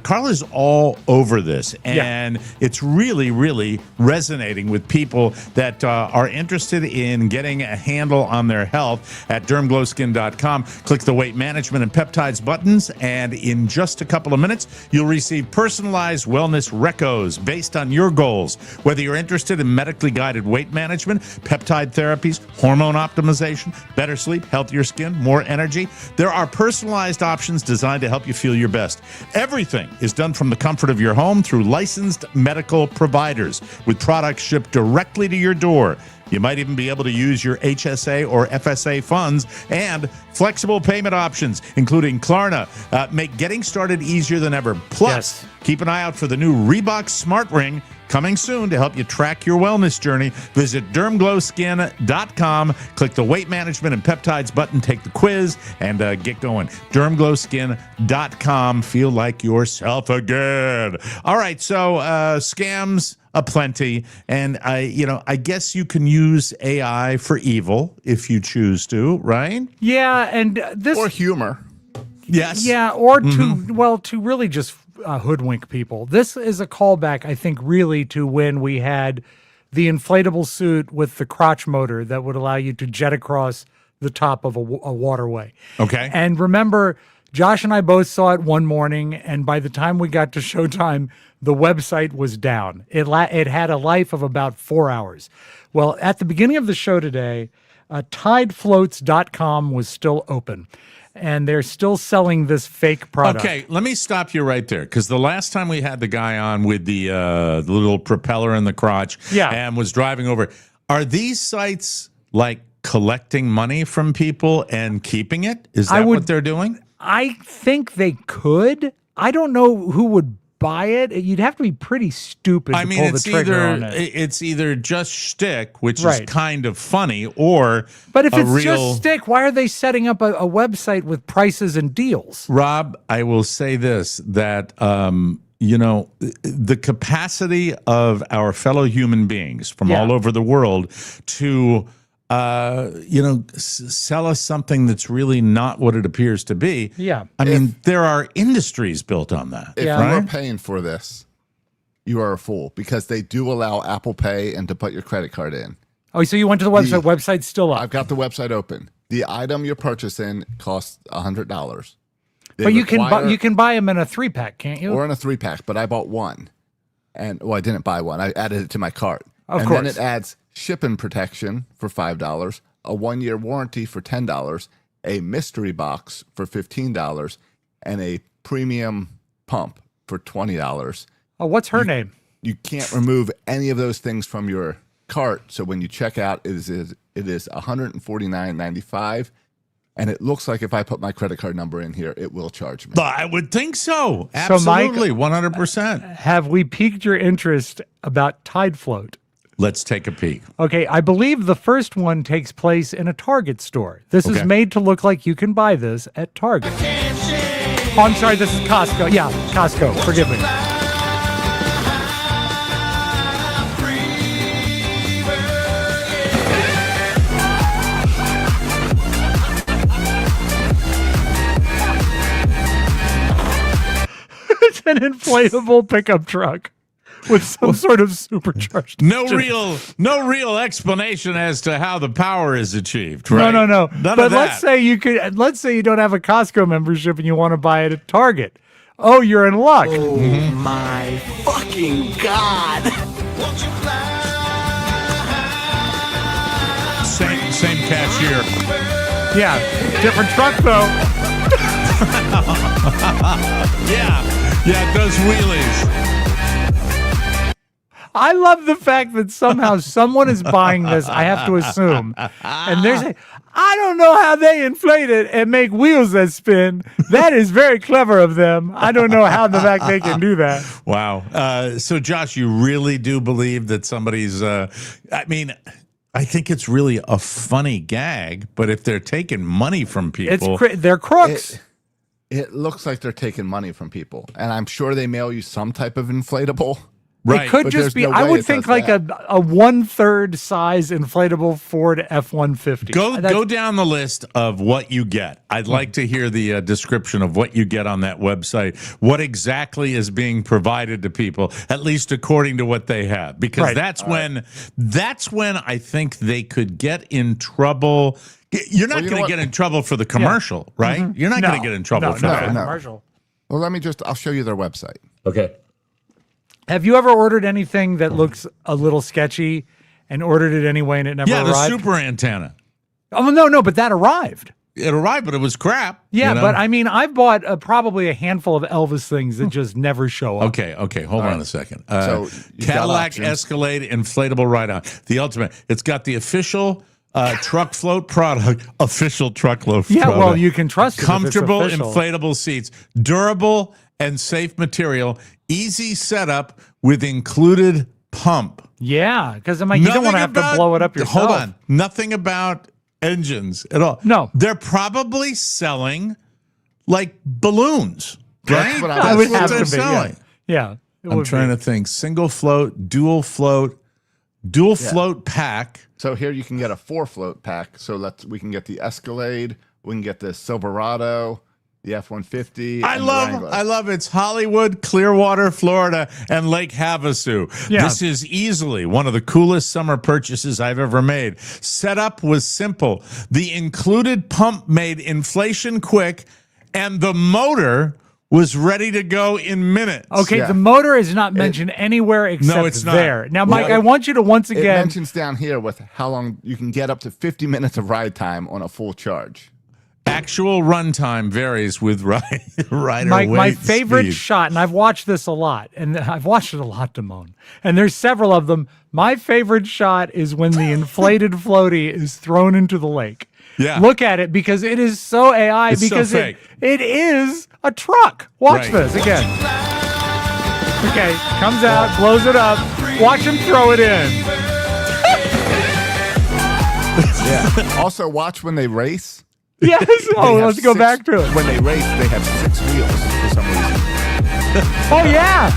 Carla's all over this, and it's really resonating with people that are interested in getting a handle on their health at dermglowskin.com. Click the weight management and peptides buttons, and in just a couple of minutes, you'll receive personalized wellness recos based on your goals. Whether you're interested in medically guided weight management, peptide therapies, hormone optimization, better sleep, healthier skin, more energy, there are personalized options designed to help you feel your best. Everything is done from the comfort of your home through licensed medical providers with products shipped directly to your door. You might even be able to use your HSA or FSA funds, and flexible payment options, including Klarna, make getting started easier than ever. Plus, keep an eye out for the new Reebok Smart Ring coming soon to help you track your wellness journey. Visit dermglowskin.com, click the weight management and peptides button, take the quiz, and get going. Dermglowskin.com. Feel like yourself again. All right, so scams aplenty, and I guess you can use AI for evil if you choose to, right? Yeah, and this or humor. Yes. Yeah, or to really just hoodwink people. This is a callback, I think, really to when we had the inflatable suit with the crotch motor that would allow you to jet across the top of a waterway. Okay. And remember, Josh and I both saw it one morning, and by the time we got to Showtime, the website was down. It had a life of about 4 hours. Well, at the beginning of the show today, tidefloats.com was still open, and they're still selling this fake product. Okay, let me stop you right there, because the last time we had the guy on with the little propeller in the crotch and was driving over, are these sites like collecting money from people and keeping it? Is that what they're doing? I think they could. I don't know who would buy it. You'd have to be pretty stupid to pull the trigger on it. It's either just shtick, which is kind of funny, or but if it's just shtick, why are they setting up a website with prices and deals? Rob, I will say this, that the capacity of our fellow human beings from all over the world to sell us something that's really not what it appears to be. Yeah. I mean, there are industries built on that. If you are paying for this, you are a fool, because they do allow Apple Pay and to put your credit card in. Oh, so you went to the website. Website's still up. I've got the website open. The item you're purchasing costs $100. But you can buy them in a 3-pack, can't you? Or in a 3-pack, but I bought one. And I didn't buy one. I added it to my cart. Of course. course. And then it adds shipping protection for $5, a 1-year warranty for $10, a mystery box for $15, and a premium pump for $20. Oh, what's her name? You can't remove any of those things from your cart. So when you check out, it is $149.95. And it looks like if I put my credit card number in here, it will charge me. I would think so. Absolutely, so Mike, 100%. Have we piqued your interest about Tide Float? Let's take a peek. Okay, I believe the first one takes place in a Target store. This is made to look like you can buy this at Target. Oh, I'm sorry, this is Costco. Yeah, Costco. Forgive me. It's an inflatable pickup truck with some sort of supercharged. No real explanation as to how the power is achieved, right? No. None but of that. let's say you don't have a Costco membership and you want to buy it at Target. Oh, you're in luck. Oh my fucking God. Same cashier. Yeah, different truck though. Yeah, it does wheelies. I love the fact that somehow someone is buying this, I have to assume. And they're saying, I don't know how they inflate it and make wheels that spin. That is very clever of them. I don't know how the fact they can do that. Wow. So, Josh, you really do believe that somebody's, I think it's really a funny gag, but if they're taking money from people. They're crooks. It looks like they're taking money from people. And I'm sure they mail you some type of inflatable. Right. It could just be, I would think like a 1/3 size inflatable Ford F-150. Go down the list of what you get. I'd like to hear the description of what you get on that website. What exactly is being provided to people, at least according to what they have, because that's when I think they could get in trouble. You're not going to get in trouble for the commercial, right? Mm-hmm. You're not going to get in trouble for that. Commercial. Well, I'll show you their website. Okay. Have you ever ordered anything that looks a little sketchy and ordered it anyway and it never arrived? Yeah, the super antenna. Oh, no, but that arrived. It arrived, but it was crap. Yeah, but I mean, I've bought probably a handful of Elvis things that just never show up. Okay, hold on a second. So Cadillac Escalade inflatable ride-on. The ultimate. It's got the official truck float product, official truck float Yeah, product. well, you can trust it if it's Comfortable official. inflatable seats, durable and safe material, easy setup with included pump. Yeah, because you don't want to have to blow it up yourself. Hold on. Nothing about engines at all. No. They're probably selling like balloons, right? That's what I would have they're to be. selling. Yeah. I'm trying to think. Single float, dual float pack. So here you can get a 4-float pack. So we can get the Escalade, we can get the Silverado, the F-150. I love it's Hollywood, Clearwater, Florida, and Lake Havasu. Yeah. This is easily one of the coolest summer purchases I've ever made. Setup was simple. The included pump made inflation quick, and the motor was ready to go in minutes. Okay, the motor is not mentioned anywhere except it's not. there. Now, Mike, I want you to once It again. mentions down here with how long you can get up to 50 minutes of ride time on a full charge. Actual runtime varies with rider My weight favorite speed. shot, and I've watched this a lot, and I've watched it a lot, Damone, and there's several of them. My favorite shot is when the inflated floaty is thrown into the lake. Yeah. Look at it because it is so AI It's so because fake. it is a truck. Watch Right. this again. Okay, comes out, blows it up. Watch him throw it in. Yeah. Also, watch when they race. Yes. Oh, They have let's go 6 back to it. When they race, they have 6 wheels for some reason. Oh yeah.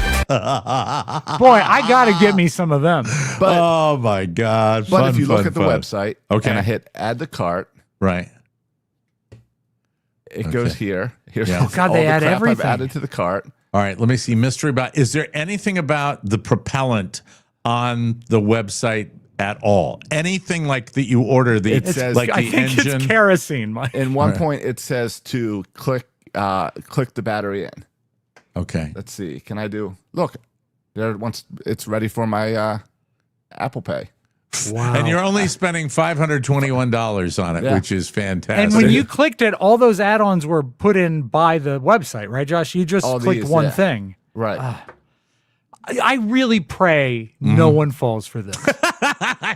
Boy, I got to get me some of them. But, oh my God! but Fun, if you look fun, at the fun. website, Okay. and I hit add the cart, Right. it goes here. Here's Yeah. Oh, God, all they the add crap everything. I've added to the cart. All right, let me see. Mystery about. Is there anything about the propellant on the website at all? Anything like that you order the It says- like I the think engine? it's kerosene, Mike. In one Right. point, it says to click the battery in. Okay. Let's see. Can I do? Look, there. Once it's ready for my Apple Pay. Wow. And you're only spending $521 on it, Yeah. which is fantastic. And when you clicked it, all those add-ons were put in by the website, right, Josh? You just All clicked these, one yeah. thing. Right. I really pray no one falls for this.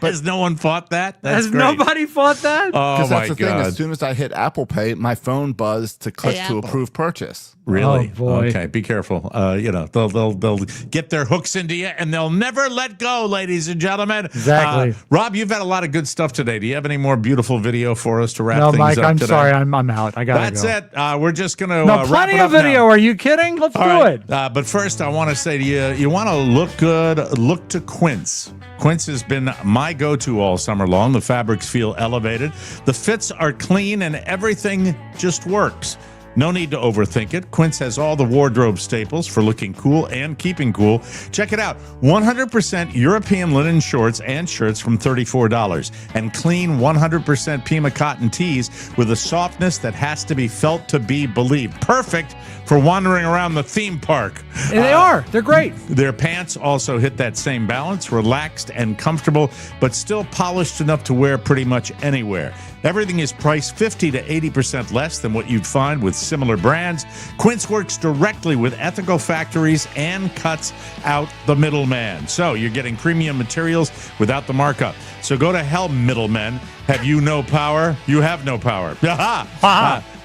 Has no one fought that? That's Has great. nobody fought that? Oh Because my that's the thing. God! As soon as I hit Apple Pay, my phone buzzed to click to approve purchase. Really? Oh, boy. Okay, be careful. They'll get their hooks into you, and they'll never let go, ladies and gentlemen. Exactly. Rob, you've had a lot of good stuff today. Do you have any more beautiful video for us to wrap No, things Mike, up I'm today? sorry. I'm out. I got to go. That's it. We're just going to No, wrap plenty it of up video. now. Are you kidding? Let's All do right. it. But first, I want to say to you, you want to look good, look to Quince. Quince has been my go-to all summer long. The fabrics feel elevated. The fits are clean and everything just works. No need to overthink it. Quince has all the wardrobe staples for looking cool and keeping cool. Check it out. 100% European linen shorts and shirts from $34 and clean 100% Pima cotton tees with a softness that has to be felt to be believed. Perfect for wandering around the theme park. And they are. They're great. Their pants also hit that same balance, relaxed and comfortable, but still polished enough to wear pretty much anywhere. Everything is priced 50 to 80% less than what you'd find with similar brands. Quince works directly with ethical factories and cuts out the middleman. So you're getting premium materials without the markup. So go to hell, middlemen. Have you no power? You have no power.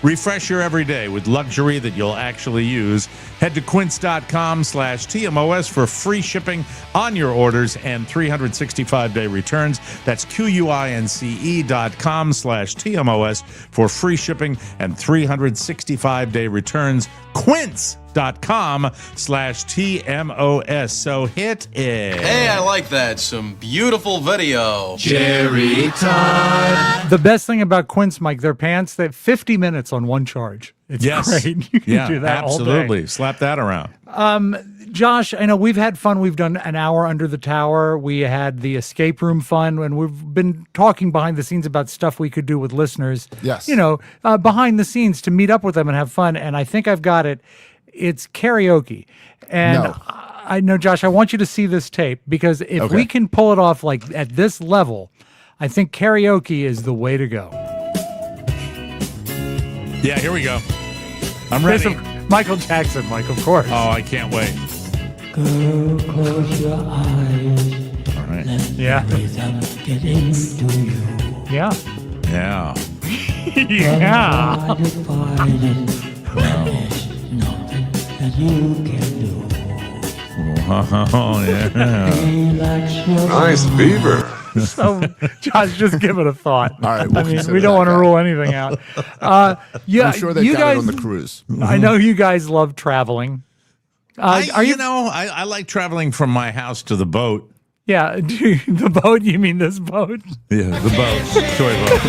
Refresh your everyday with luxury that you'll actually use. Head to quince.com/TMOS for free shipping on your orders and 365-day returns. That's QUINCE.com/TMOS for free shipping and 365-day returns. Quince.com/TMOS. So hit it. Hey, I like that. Some beautiful video. Cherry time. The best thing about Quince, Mike, their pants, they have 50 minutes on one charge. It's great. You can do that absolutely. all day. Slap that around. Josh, I know we've had fun. We've done an hour under the tower. We had the escape room fun, and we've been talking behind the scenes about stuff we could do with listeners. Yes. You know, behind the scenes to meet up with them and have fun. And I think I've got it. It's karaoke. And No. I know, Josh, I want you to see this tape because if we can pull it off like at this level, I think karaoke is the way to go. Yeah, here we go. I'm ready. Michael Jackson, Mike, of course. Oh, I can't wait. Girl, close your eyes. All right. Yeah. Get into you. Yeah. Yeah. Yeah. There's nothing that you can do. Oh, yeah. Nice beaver. So, Josh, just give it a thought. All right, I mean, we don't want to rule anything out. Yeah, I'm sure they you got guys it on the cruise. I know you guys love traveling. I like traveling from my house to the boat. Yeah, the boat. You mean this boat? Yeah, the boat, toy boat.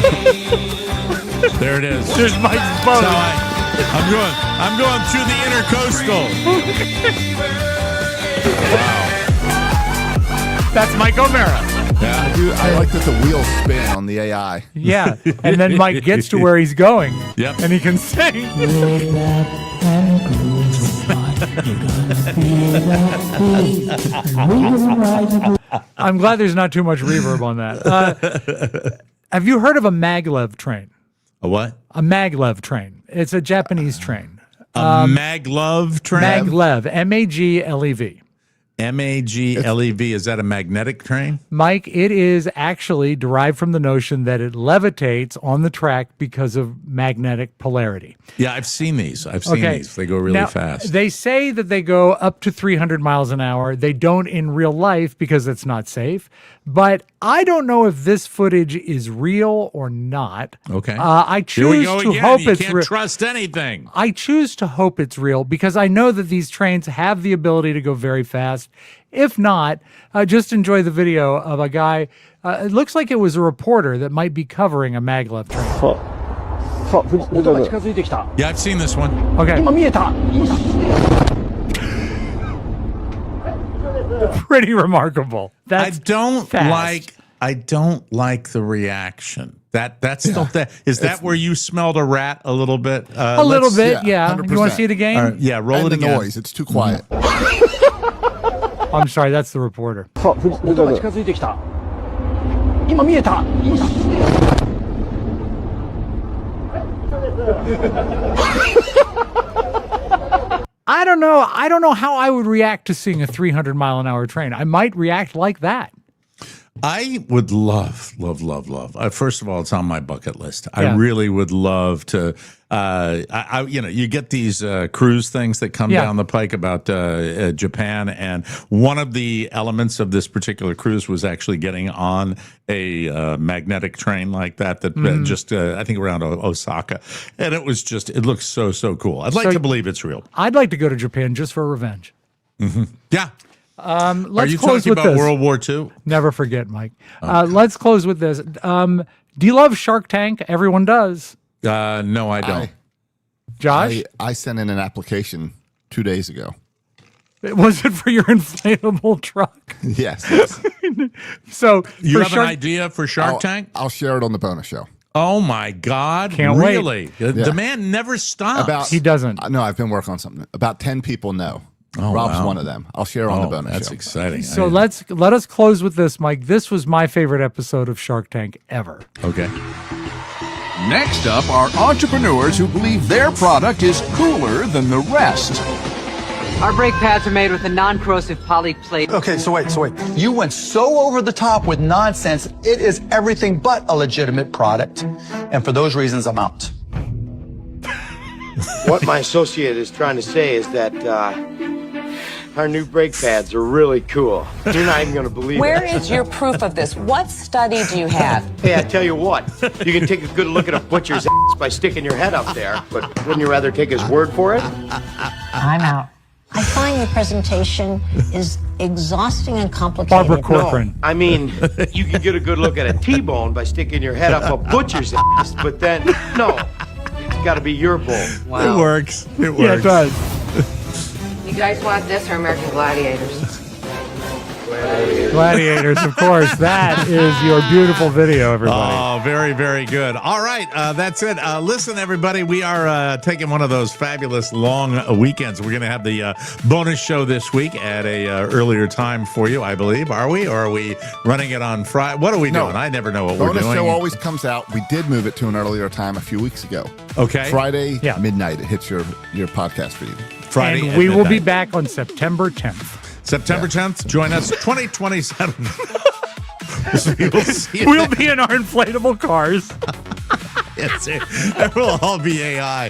There it is. There's Mike's boat. So I'm going through the intercoastal. Wow. That's Mike O'Mara. Yeah. I like that the wheels spin on the AI. Yeah, and then Mike gets to where he's going. Yep. And he can sing. I'm glad there's not too much reverb on that. Have you heard of a maglev train? A what? A maglev train. It's a Japanese train. A maglev train? Maglev. M-A-G-L-E-V. M-A-G-L-E-V. Is that a magnetic train? Mike, it is actually derived from the notion that it levitates on the track because of magnetic polarity. Yeah, I've seen these. These. They go really Now, fast. They say that they go up to 300 miles an hour. They don't in real life because it's not safe. But I don't know if this footage is real or not. Okay. I choose to hope you it's can't real. trust anything. I choose to hope it's real because I know that these trains have the ability to go very fast. If not, just enjoy the video of a guy. It looks like it was a reporter that might be covering a maglev train. Yeah, I've seen this one. Okay. Pretty remarkable. That's I don't fast. like the reaction. That's is that where you smelled a rat a little bit? A little bit, yeah. 100%. You want to see it again? All right, yeah, roll And it the again. noise. It's too quiet. I'm sorry, that's the reporter. I don't know. I don't know how I would react to seeing a 300-mile-an-hour train. I might react like that. I would love. First of all, it's on my bucket list. Yeah. I really would love to. You get these cruise things that come down the pike about Japan, and one of the elements of this particular cruise was actually getting on a magnetic train like that. Just I think around Osaka, and it looks so cool. I'd like to believe it's real. I'd like to go to Japan just for revenge. Mm-hmm. Yeah. Let's Are you close talking with about this. World War II? Never forget, Mike. Let's close with this. Do you love Shark Tank? Everyone does. No, I don't. Josh? I sent in an application 2 days ago. Was it for your inflatable truck? Yes. So You have an idea for Shark Tank? I'll share it on the bonus show. Oh my God! Can't wait. Really? The man never stops. He doesn't. No, I've been working on something. About 10 people know. Oh, Rob's wow. one of them. I'll share on the bonus That's show. exciting. So let us close with this, Mike. This was my favorite episode of Shark Tank ever. Okay. Next up are entrepreneurs who believe their product is cooler than the rest. Our brake pads are made with a non-corrosive poly plate. Okay, so wait. You went so over the top with nonsense, it is everything but a legitimate product. And for those reasons, I'm out. What my associate is trying to say is that our new brake pads are really cool. You're not even going to believe Where it. is your proof of this? What study do you have? Hey, I tell you what, you can take a good look at a butcher's ass by sticking your head up there, but wouldn't you rather take his word for it? I'm out. I find your presentation is exhausting and complicated. Barbara Corcoran. No, I mean, you can get a good look at a T-bone by sticking your head up a butcher's ass, but then, no, it's got to be your bull. It works. It works. Yeah, it does. You guys want this or American Gladiators? Gladiators. Gladiators, of course. That is your beautiful video, everybody. Oh, very, very good. All right, that's it. Listen, everybody, we are taking one of those fabulous long weekends. We're going to have the bonus show this week at a earlier time for you, I believe. Are we? Or are we running it on Friday? What are we doing? I never know what we're doing. Bonus show always comes out. We did move it to an earlier time a few weeks ago. Okay. Friday midnight. It hits your podcast feed. Friday and we will be back on September 10th. September 10th, join us 2027. We'll be in our inflatable cars. Yes, it will all be AI.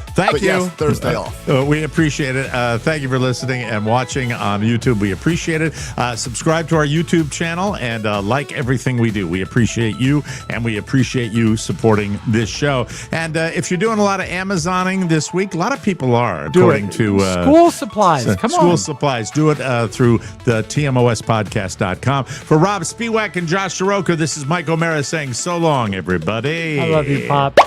Thank you. Yes, Thursday off. We appreciate it. Thank you for listening and watching on YouTube. We appreciate it. Subscribe to our YouTube channel and like everything we do. We appreciate you, and we appreciate you supporting this show. And if you're doing a lot of Amazoning this week, a lot of people are, according to school supplies. Come on. School supplies. Do it through the TMOSpodcast.com. For Rob Spiewak and Josh Soroka, this is Mike O'Mara saying so long, everybody. I love you, Pop.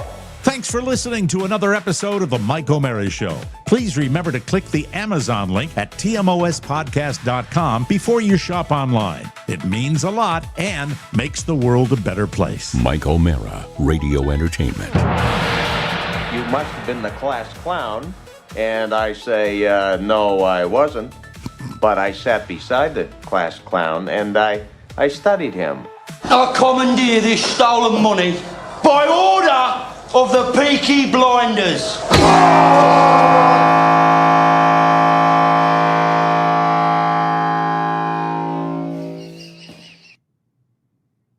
Thanks for listening to another episode of The Mike O'Mara Show. Please remember to click the Amazon link at TMOSpodcast.com before you shop online. It means a lot and makes the world a better place. Mike O'Mara, Radio Entertainment. You must have been the class clown. And I say, no, I wasn't. But I sat beside the class clown and I studied him. I commandeer this stolen money by order of the Peaky Blinders.